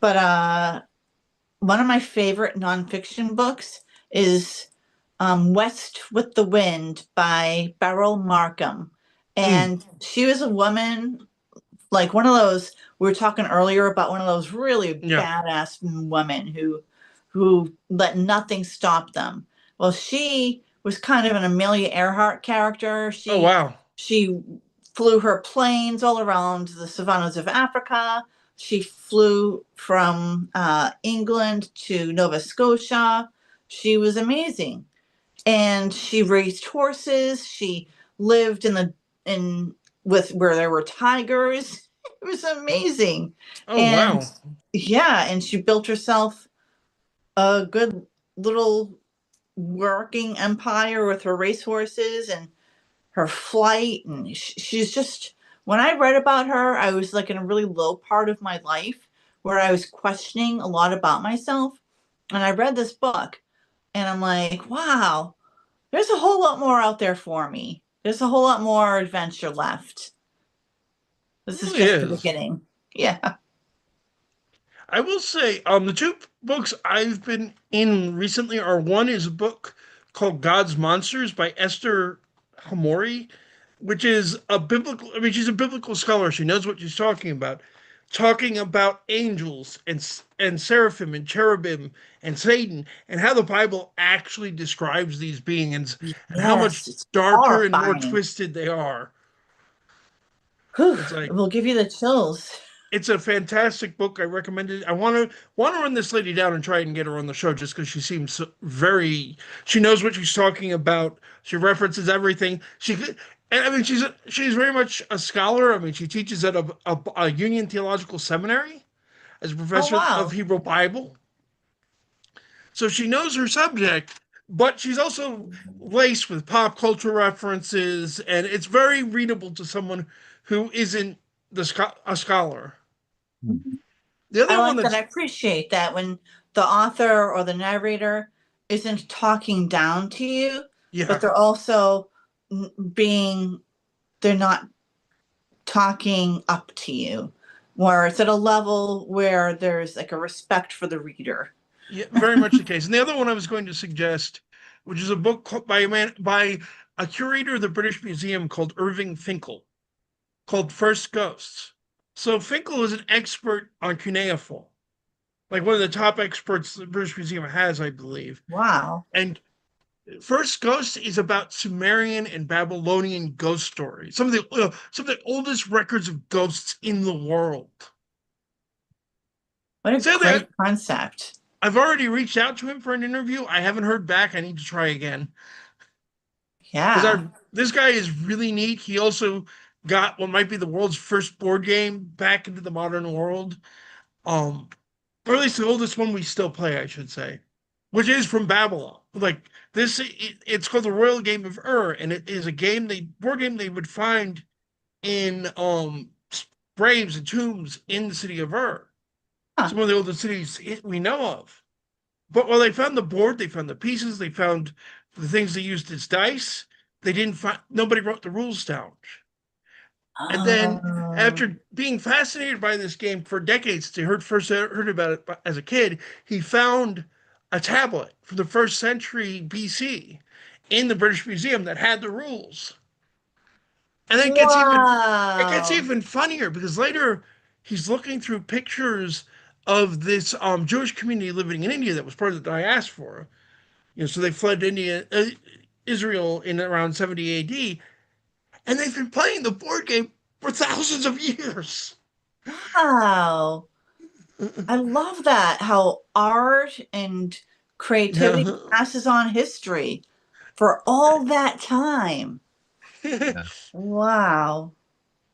but one of my favorite nonfiction books is West with the Wind by Beryl Markham. Mm, And she was a woman, like one of those, we were talking earlier about one of those really yeah. badass women who let nothing stop them. Well, she was kind of an Amelia Earhart character. Oh, She wow. she flew her planes all around the savannas of Africa. She flew from England to Nova Scotia. She was amazing, and she raised horses. She lived in with where there were tigers. It was amazing, Oh, and wow. yeah, and she built herself a good little working empire with her racehorses and her flight. And she's just, when I read about her, I was like in a really low part of my life where I was questioning a lot about myself. And I read this book and I'm like, wow, there's a whole lot more out there for me. There's a whole lot more adventure left. It This is really just the is. beginning. Yeah. I will say, the two books I've been in recently are, one is a book called God's Monsters by Esther Hamori, which is a biblical, I mean, she's a biblical scholar. She knows what she's talking about angels and seraphim and cherubim and Satan, and how the Bible actually describes these beings and how much Yes, it's darker and more horrifying. twisted they are. Whew, It's it like, will give you the chills. it's a fantastic book. I recommend it. I want to run this lady down and try and get her on the show just because she seems very. She knows what she's talking about. She references everything. And I mean, she's very much a scholar. I mean, she teaches at a Union Theological Seminary as a Oh, professor of wow. Hebrew Bible. So she knows her subject, but she's also laced with pop culture references, and it's very readable to someone who isn't a scholar. The I other one like that. I that's appreciate that when the author or the narrator isn't talking down to you, but Yeah, they're also being, they're not talking up to you, where it's at a level where there's like a respect for the reader. yeah, very much the case. And the other one I was going to suggest, which is a book by a curator of the British Museum called Irving Finkel, called First Ghosts. So Finkel is an expert on cuneiform, like one of the top experts the British Museum has, I believe. Wow. And First Ghosts is about Sumerian and Babylonian ghost stories, some of the oldest records of ghosts in the world. What a So that great concept. I've already reached out to him for an interview. I haven't heard back. I need to try again because Yeah. I this guy is really neat. He also got what might be the world's first board game back into the modern world. Um, or at least the oldest one we still play, I should say, which is from Babylon. Like it's called the Royal Game of Ur, and it is a board game they would find in graves and tombs in the city of Ur, Huh. some of the oldest cities we know of. But while they found the board, they found the pieces, they found the things they used as dice. They didn't find nobody wrote the rules down. And then Oh. after being fascinated by this game for decades, he first heard about it as a kid. He found a tablet from the first century BC in the British Museum that had the rules. And then it gets Wow. even funnier because later he's looking through pictures of this Jewish community living in India that was part of the diaspora. So they fled Israel in around 70 AD, and they've been playing the board game for thousands of years. Wow. I love that, how art and creativity Yeah. passes on history for all that time. Yeah, Yeah. Wow.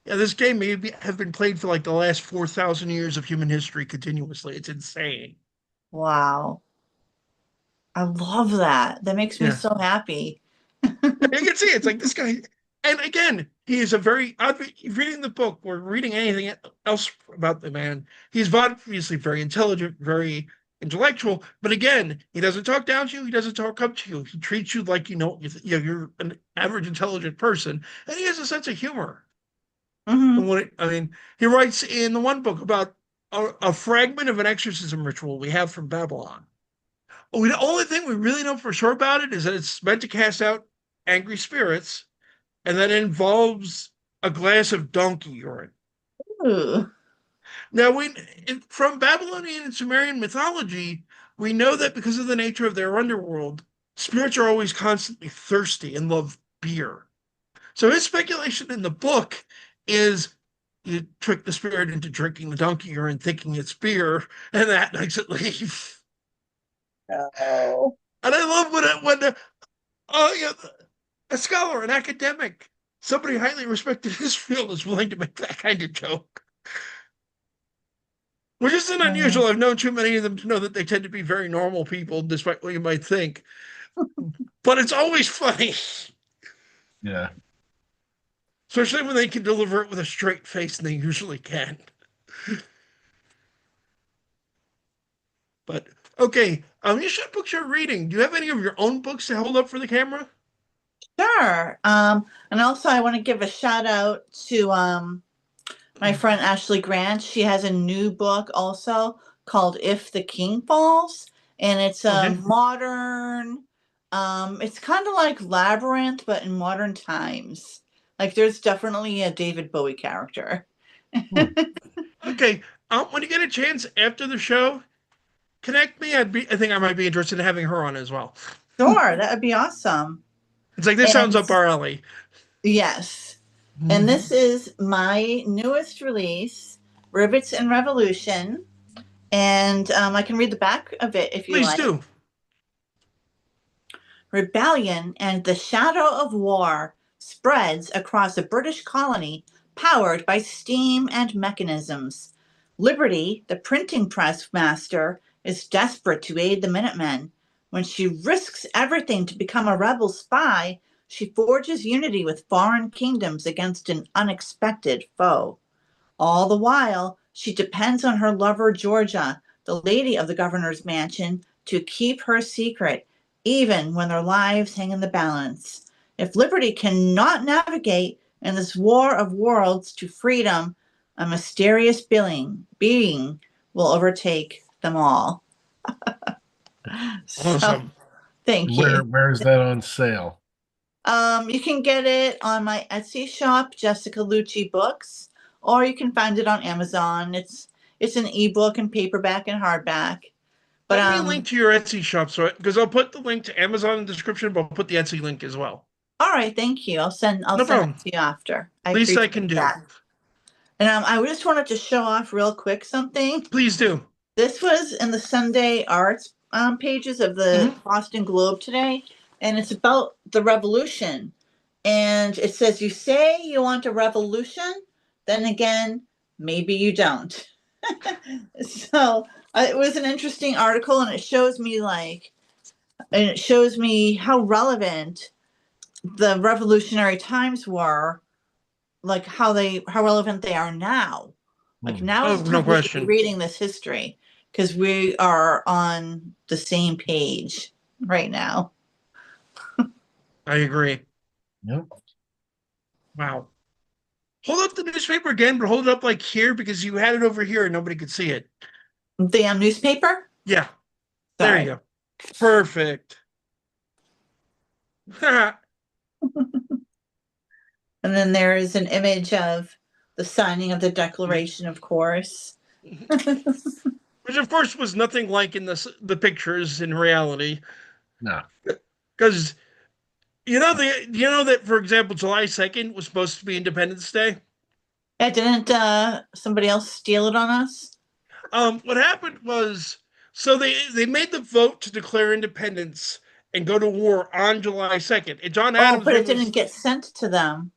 this game may have been played for like the last 4,000 years of human history continuously. It's insane. Wow. I love that. That makes me Yeah. so happy. You can see it's like this guy. And again, he is a very, reading the book or reading anything else about the man, he's obviously very intelligent, very intellectual. But again, he doesn't talk down to you. He doesn't talk up to you. He treats you like you're an average intelligent person. And he has a sense of humor. Hmm. I mean, he writes in the one book about a fragment of an exorcism ritual we have from Babylon. The only thing we really know for sure about it is that it's meant to cast out angry spirits, and that involves a glass of donkey urine. Ooh. Now, from Babylonian and Sumerian mythology, we know that because of the nature of their underworld, spirits are always constantly thirsty and love beer. So his speculation in the book is you trick the spirit into drinking the donkey urine, thinking it's beer, and that makes it leave. Oh. And I love yeah, a scholar, an academic, somebody highly respected in his field is willing to make that kind of joke. Which isn't unusual. I've known too many of them to know that they tend to be very normal people, despite what you might think. But it's always funny, Yeah. especially when they can deliver it with a straight face, and they usually can. But okay, you should books you're reading. Do you have any of your own books to hold up for the camera? Sure. And also I want to give a shout out to my friend Ashley Grant. She has a new book also called If the King Falls, and it's a Okay. modern, it's kind of like Labyrinth, but in modern times. Like there's definitely a David Bowie character. Hmm. Okay. When you get a chance after the show, connect me. I think I might be interested in having her on as well. Sure, that would be awesome. It's like this sounds And up our alley. yes, and this is my newest release, Rivets and Revolution. And I can read the back of it if you Please like. do. Rebellion and the shadow of war spreads across a British colony powered by steam and mechanisms. Liberty, the printing press master, is desperate to aid the Minutemen. When she risks everything to become a rebel spy, she forges unity with foreign kingdoms against an unexpected foe. All the while, she depends on her lover, Georgia, the lady of the governor's mansion, to keep her secret, even when their lives hang in the balance. If Liberty cannot navigate in this war of worlds to freedom, a mysterious being will overtake them all. So, Awesome. thank you. Where's that on sale? You can get it on my Etsy shop, Jessica Lucci Books, or you can find it on Amazon. It's an ebook and paperback and hardback. But Send me a link to your Etsy shop, so because I'll put the link to Amazon in the description, but I'll put the Etsy link as well. all right, thank you. I'll No send problem. it to you after. I Least I appreciate can do. that. And I just wanted to show off real quick something. Please do. This was in the Sunday Arts pages of the Mhm. Boston Globe today, and it's about the revolution. And it says, "You say you want a revolution, then again, maybe you don't." So it was an interesting article, and it shows me how relevant the revolutionary times were, like how relevant they are now. Like Hmm. now Oh, is the no time we should be question. reading this history because we are on the same page right now. I agree. Yep. Wow. Hold up the newspaper again, but hold it up like here because you had it over here and nobody could see it. The newspaper. Yeah, there you Sorry. go. Perfect. And then there is an image of the signing of the Declaration, of course. Which, of course, was nothing like in the pictures in reality. No. Because you know that, for example, July 2nd was supposed to be Independence Day. Yeah, didn't somebody else steal it on us? What happened was, so they made the vote to declare independence and go to war on July 2nd. And John Oh, Adams but it when didn't was get sent to them.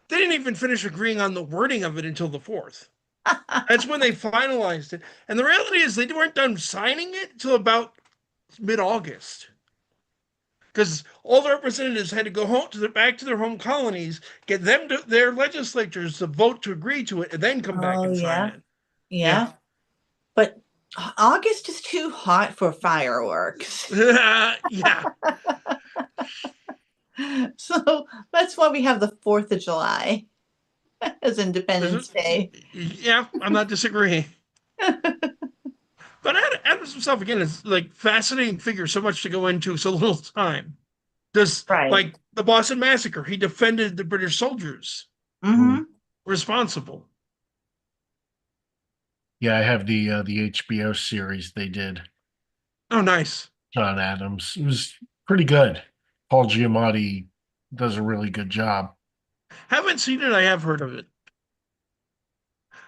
they didn't even finish agreeing on the wording of it until the 4th. That's when they finalized it. And the reality is they weren't done signing it until about mid-August. Because all the representatives had to go home back to their home colonies, get them to their legislatures to vote to agree to it, and then come back Oh and sign yeah, it. Yeah. yeah. But August is too hot for fireworks. Yeah. So that's why we have the 4th of July as Independence Day. Yeah, I'm not disagreeing. But Adams himself, again, is like fascinating figure, so much to go into, so little time. Just Right. like the Boston Massacre, he defended the British soldiers Hmm. Mm-hmm. responsible. Yeah, I have the HBO series they did. Oh, nice. John Adams. It was pretty good. Paul Giamatti does a really good job. Haven't seen it. I have heard of it.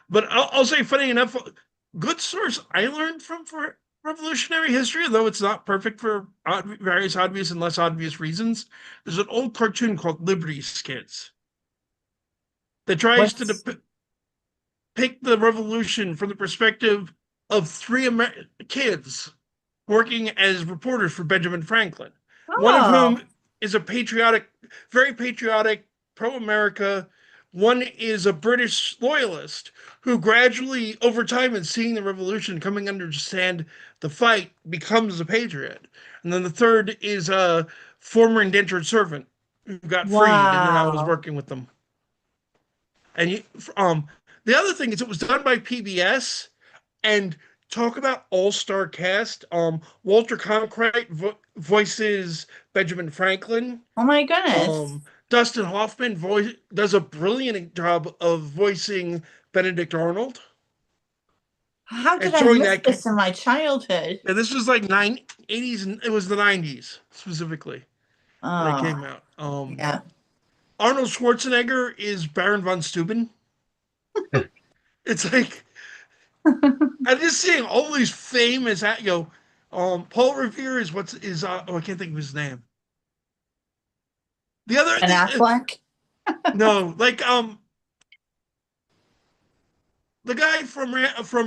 But I'll say, funny enough, good source I learned from for revolutionary history, though it's not perfect for various obvious and less obvious reasons. There's an old cartoon called Liberty Skits that tries to What's depict the revolution from the perspective of three kids working as reporters for Benjamin Franklin. One of oh, whom is a patriotic, very patriotic, pro America. One is a British loyalist who gradually, over time, and seeing the revolution coming to understand the fight, becomes a patriot. And then the third is a former indentured servant who got freed and now is wow. working with them. And the other thing is, it was done by PBS, and talk about all-star cast. Walter Cronkite voices Benjamin Franklin. Oh my goodness. Dustin Hoffman does a brilliant job of voicing Benedict Arnold How and did I showing miss that. this in my childhood? And this was like 80s, and it was the 90s specifically when it Oh, came out. yeah. Arnold Schwarzenegger is Baron von Steuben. It's like I'm just seeing all these famous, Paul Revere is I can't think of his name. The other, Ben Affleck? no, like the guy from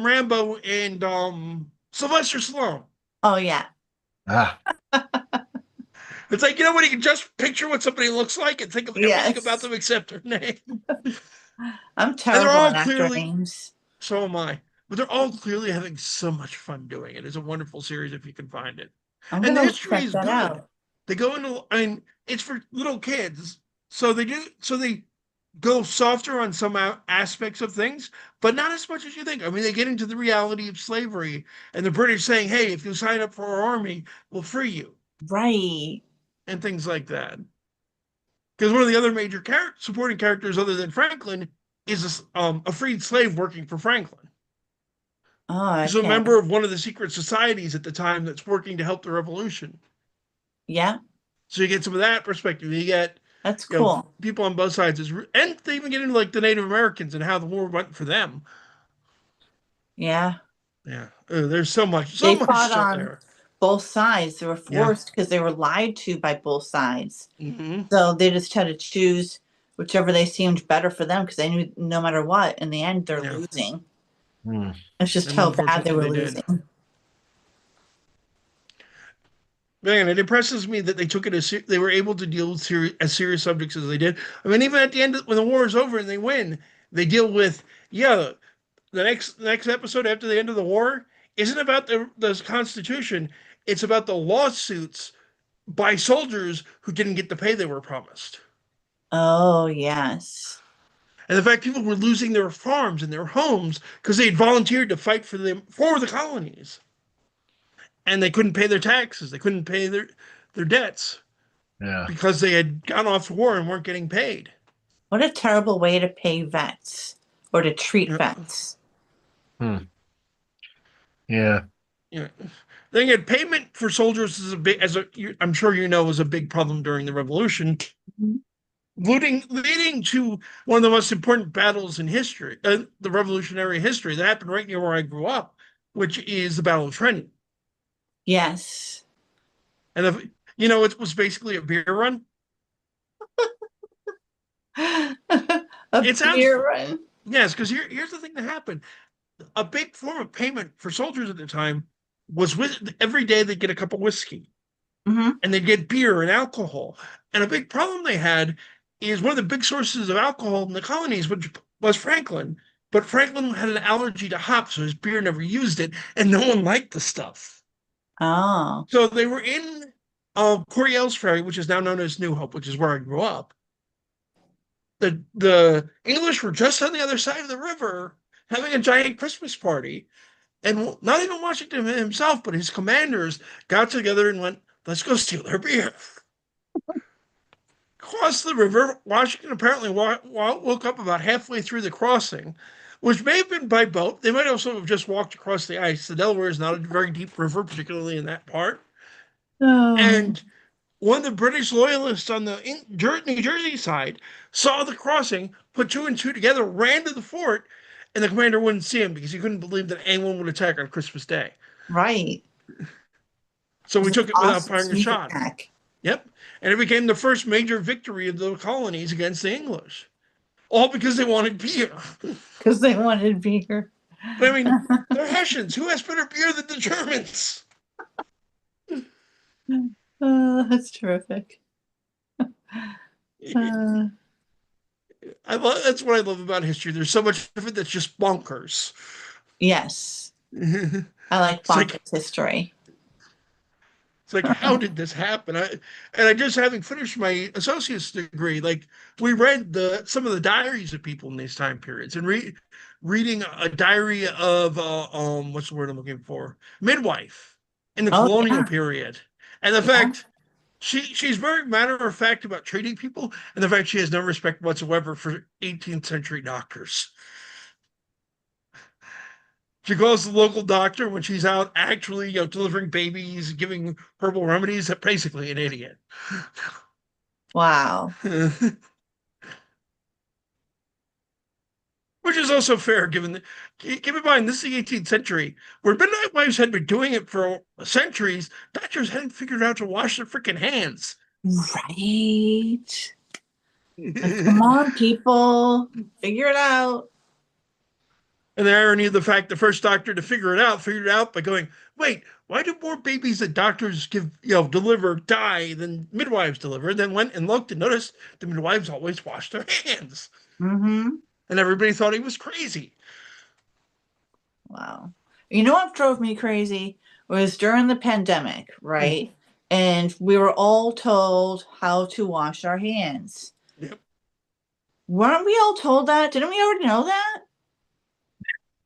Rambo and Sylvester Stallone. Oh, yeah. Ah, It's like, when you can just picture what somebody looks like and think of everything about Yes. them except their name. I'm And they're terrible all at actor clearly, names. so am I, but they're all clearly having so much fun doing it. It's a wonderful series if you can find it. I'm And the gonna history check is that good. out. They go into, I mean, it's for little kids. So they go softer on some aspects of things, but not as much as you think. I mean, they get into the reality of slavery and the British saying, hey, if you sign up for our army, we'll free you, Right. and things like that. Because one of the other major supporting characters, other than Franklin, is a freed slave working for Franklin. Oh, He's a okay. member of one of the secret societies at the time that's working to help the revolution. Yeah, So you get some of that perspective. You get, that's cool. people on both sides, and they even get into like the Native Americans and how the war went for them. Yeah. Yeah, there's so much, They so much fought stuff on there. both sides. They were Yeah. forced because they were lied to by both sides. Hmm. So they just had to choose whichever they seemed better for them because they knew no matter what, in the end, they're Yeah, losing. hmm. It's just and how bad they unfortunately were they did. losing. Man, it impresses me that they took it as they were able to deal with as serious subjects as they did. I mean, even at the end, when the war is over and they win, they deal with, yeah, the next episode after the end of the war isn't about the Constitution. It's about the lawsuits by soldiers who didn't get the pay they were promised, Oh, yes. and the fact people were losing their farms and their homes because they had volunteered to fight for the colonies, and they couldn't pay their taxes, they couldn't pay their debts Yeah. because they had gone off to war and weren't getting paid. What a terrible way to pay vets or to treat Yeah, vets. Hmm. Yeah. yeah. Then again, payment for soldiers is a big, I'm sure you know, was a big problem during the Revolution, leading to one of the most important battles in history, the Revolutionary history that happened right near where I grew up, which is the Battle of Trenton. Yes. And it was basically a beer run. A It sounds, beer run. yes, because here's the thing that happened. A big form of payment for soldiers at the time was with every day they'd get a cup of whiskey Hmm. and they'd get beer and alcohol. And a big problem they had is one of the big sources of alcohol in the colonies, which was Franklin. But Franklin had an allergy to hops, so his beer never used it, and no one liked the stuff. Oh. So they were in Coryell's Ferry, which is now known as New Hope, which is where I grew up. The English were just on the other side of the river having a giant Christmas party. And not even Washington himself, but his commanders got together and went, let's go steal their beer. Crossed the river. Washington apparently woke up about halfway through the crossing, which may have been by boat. They might also have just walked across the ice. The Delaware is not a very deep river, particularly in that part. Oh. And one of the British loyalists on the New Jersey side saw the crossing, put two and two together, ran to the fort, and the commander wouldn't see him because he couldn't believe that anyone would attack on Christmas Day. Right. So It we was an took it without awesome firing a sneak shot. attack Yep. And it became the first major victory of the colonies against the English. All because they wanted beer. because they wanted beer. I mean, they're Hessians. Who has better beer than the Germans? Oh, that's terrific. Uh, That's what I love about history. There's so much of it that's just bonkers. yes, it's I like like bonkers history. it's like how did this happen? I just having finished my associate's degree, like we read some of the diaries of people in these time periods and reading a diary of what's the word I'm looking for? Midwife in the Oh colonial yeah, period. And the yeah. fact she's very matter of fact about treating people, and the fact she has no respect whatsoever for 18th century doctors. She calls the local doctor when she's out actually, delivering babies, giving herbal remedies. Basically, an idiot. Wow. Which is also fair, given that, keep in mind, this is the 18th century, where midnight wives had been doing it for centuries. Doctors hadn't figured out to wash their freaking hands. Right. Like, come on, people, figure it out. And the irony of the fact the first doctor to figured it out by going, wait, why do more babies that doctors deliver die than midwives deliver? Then went and looked and noticed the midwives always wash their hands. Mm-hmm. And everybody thought he was crazy. Wow. You know what drove me crazy was during the pandemic, right? And we were all told how to wash our hands. Yep. Weren't we all told that? Didn't we already know that?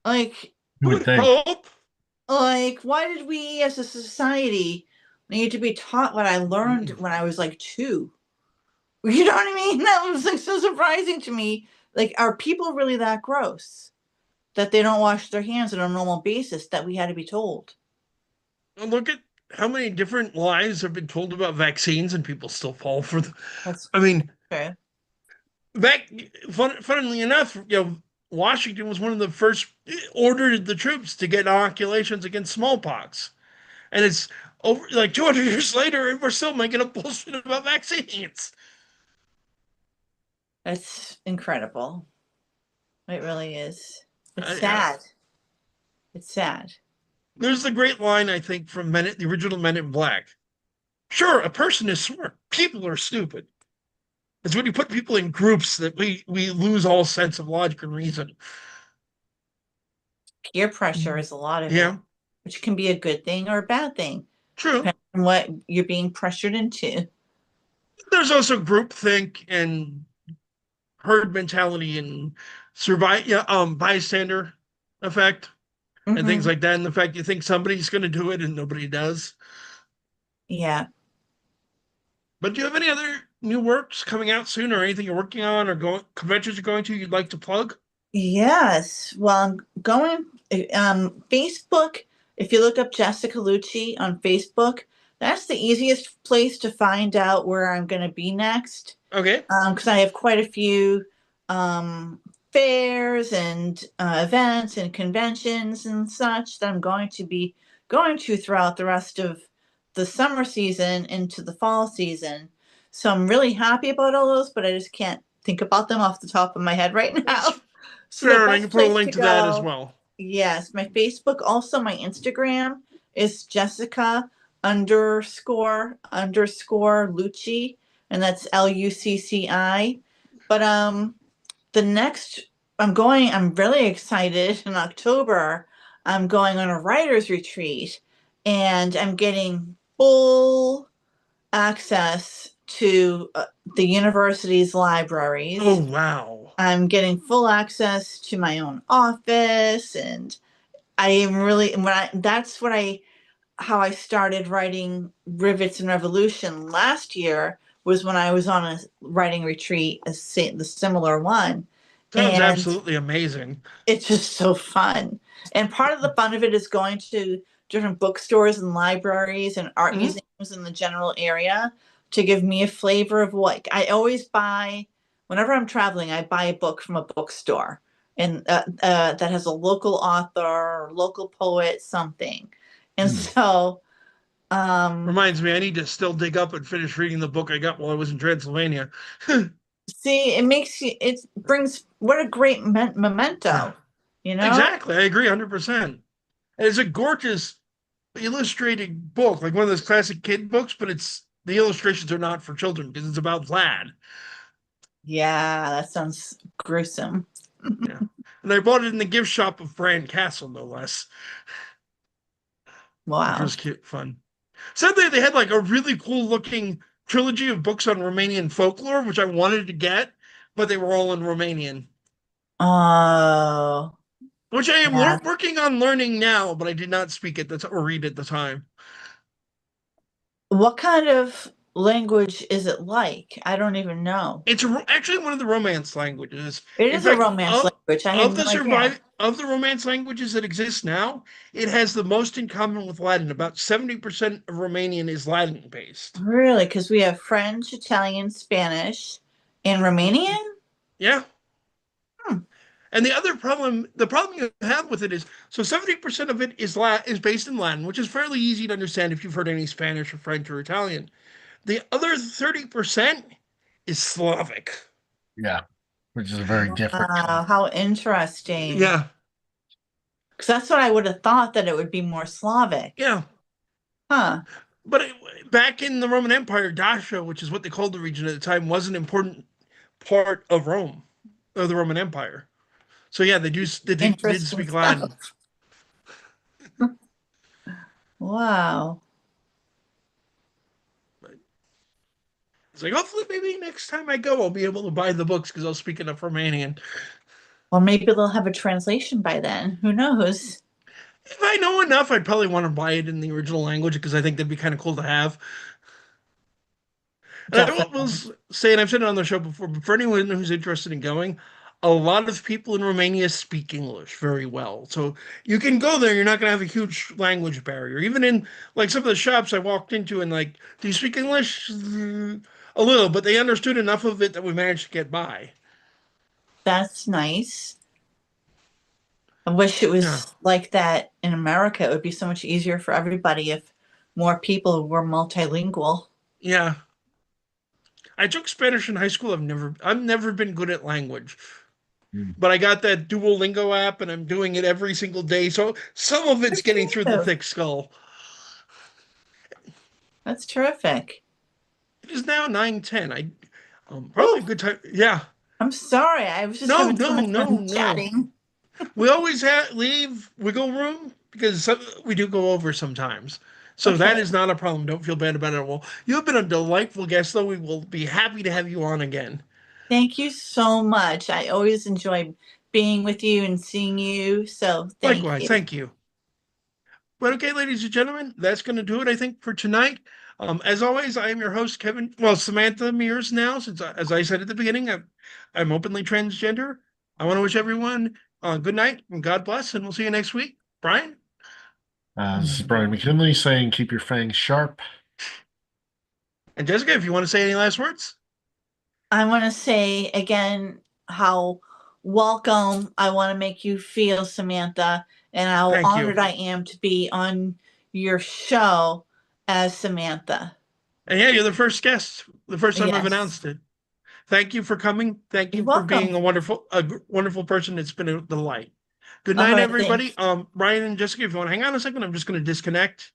Like, You I would would think. hope. why did we as a society need to be taught what I learned when I was like 2? You know what I mean? That was like so surprising to me. Like, are people really that gross that they don't wash their hands on a normal basis that we had to be told? Look at how many different lies have been told about vaccines and people still fall for them. That's I mean, true. funnily enough, Washington was one of the first ordered the troops to get inoculations against smallpox. And it's over like 200 years later, and we're still making up bullshit about vaccines. That's incredible. It really is. It's Yeah. sad. It's sad. There's the great line, I think, from the original Men in Black. Sure, a person is smart. People are stupid. It's when you put people in groups that we lose all sense of logic and reason. Peer pressure is a lot of it, Yeah, which can be a good thing or a bad thing, true. depending on what you're being pressured into. There's also groupthink and herd mentality and bystander effect and things Hmm. like that. And the fact you think somebody's going to do it and nobody does. Yeah. But do you have any other new works coming out soon, or anything you're working on, or conventions you're going to you'd like to plug? Yes. Well, I'm going Facebook. If you look up Jessica Lucci on Facebook, that's the easiest place to find out where I'm going to be next. Okay, Because I have quite a few um, fairs and events and conventions and such that I'm going to be going to throughout the rest of the summer season into the fall season. So I'm really happy about all those, but I just can't think about them off the top of my head right now. So the sure. And I can best put a place to link to that as go, well. yes, my Facebook, also my Instagram is Jessica underscore Lucci, and that's Lucci. But the next I'm really excited in October. I'm going on a writer's retreat and I'm getting full access to the university's Oh libraries. wow. I'm getting full access to my own office, and I am really that's what I how I started writing Rivets and Revolution last year, was when I was on a writing retreat, the similar one. Sounds And absolutely amazing. it's just so fun. And part of the fun of it is going to different bookstores and libraries and art Mhm. museums in the general area to give me a flavor of what I always buy whenever I'm traveling. I buy a book from a bookstore and that has a local author, local poet, something. And Hmm. so, Reminds me, I need to still dig up and finish reading the book I got while I was in Transylvania. see, it makes you, it brings, what a great Yeah, memento, you know? exactly. I agree 100%. And it's a gorgeous illustrated book, like one of those classic kid books, but it's the illustrations are not for children because it's about Vlad. Yeah, that sounds gruesome. Yeah. And I bought it in the gift shop of Bran Castle, no less, which Wow. was cute, fun. Sadly, they had like a really cool looking trilogy of books on Romanian folklore, which I wanted to get, but they were all in Romanian, Oh, which I am yeah. working on learning now, but I did not speak at the or read at the time. What kind of language is it like? I don't even know. It's actually one of the Romance languages. It In is a fact, romance language. I had no idea. of the Romance languages that exist now, it has the most in common with Latin. About 70% of Romanian is Latin based. Really? Because we have French, Italian, Spanish, and Romanian? Yeah. Hmm. And the problem you have with it is, so 70% of it is based in Latin, which is fairly easy to understand if you've heard any Spanish or French or Italian. The other 30% is Slavic. Yeah, which is a very different Wow, tongue. how interesting. Yeah, Because that's what I would have thought that it would be more Slavic. yeah. Huh. But back in the Roman Empire, Dacia, which is what they called the region at the time, was an important part of Rome, of the Roman Empire. So yeah, they did Interesting speak stuff. Latin. Wow. It's like hopefully maybe next time I go, I'll be able to buy the books because I'll speak enough Romanian. Well, maybe they'll have a translation by then. Who knows? If I know enough, I'd probably want to buy it in the original language because I think that'd be kind of cool to have. And I will Definitely. say, and I've said it on the show before, but for anyone who's interested in going, a lot of people in Romania speak English very well. So you can go there, you're not going to have a huge language barrier. Even in like some of the shops I walked into and like, do you speak English? A little, but they understood enough of it that we managed to get by. That's nice. I wish it Yeah. was like that in America. It would be so much easier for everybody if more people were multilingual. Yeah. I took Spanish in high school. I've never been good at language. Hmm. But I got that Duolingo app and I'm doing it every single day. So some of it's Good for getting through the you. thick skull. That's terrific. It is now 9:10. I probably a Oh, good time. Yeah. I'm sorry. I was just No, having so no, much no, fun no. chatting. We always leave wiggle room because we do go over sometimes. So that Okay. is not a problem. Don't feel bad about it. Well, you have been a delightful guest, though. We will be happy to have you on again. Thank you so much. I always enjoy being with you and seeing you. So thank Likewise, you. thank you. But okay, ladies and gentlemen, that's going to do it, I think, for tonight. As always, I am your host, Kevin. Well, Samantha Mears now, since as I said at the beginning, I'm openly transgender. I want to wish everyone good night and God bless, and we'll see you next week. Brian This is Brian McKinley saying, keep your fangs sharp. and Jessica, if you want to say any last words, I want to say again how welcome I want to make you feel, Samantha, and how thank you. honored I am to be on your show as Samantha. And yeah, you're the first guest, the first time I've Yes. announced it. Thank you for coming. Thank You're you for welcome. being a wonderful person. It's been a delight. Good All night, right. everybody. Thanks. Brian and Jessica, if you want to hang on a second, I'm just going to disconnect.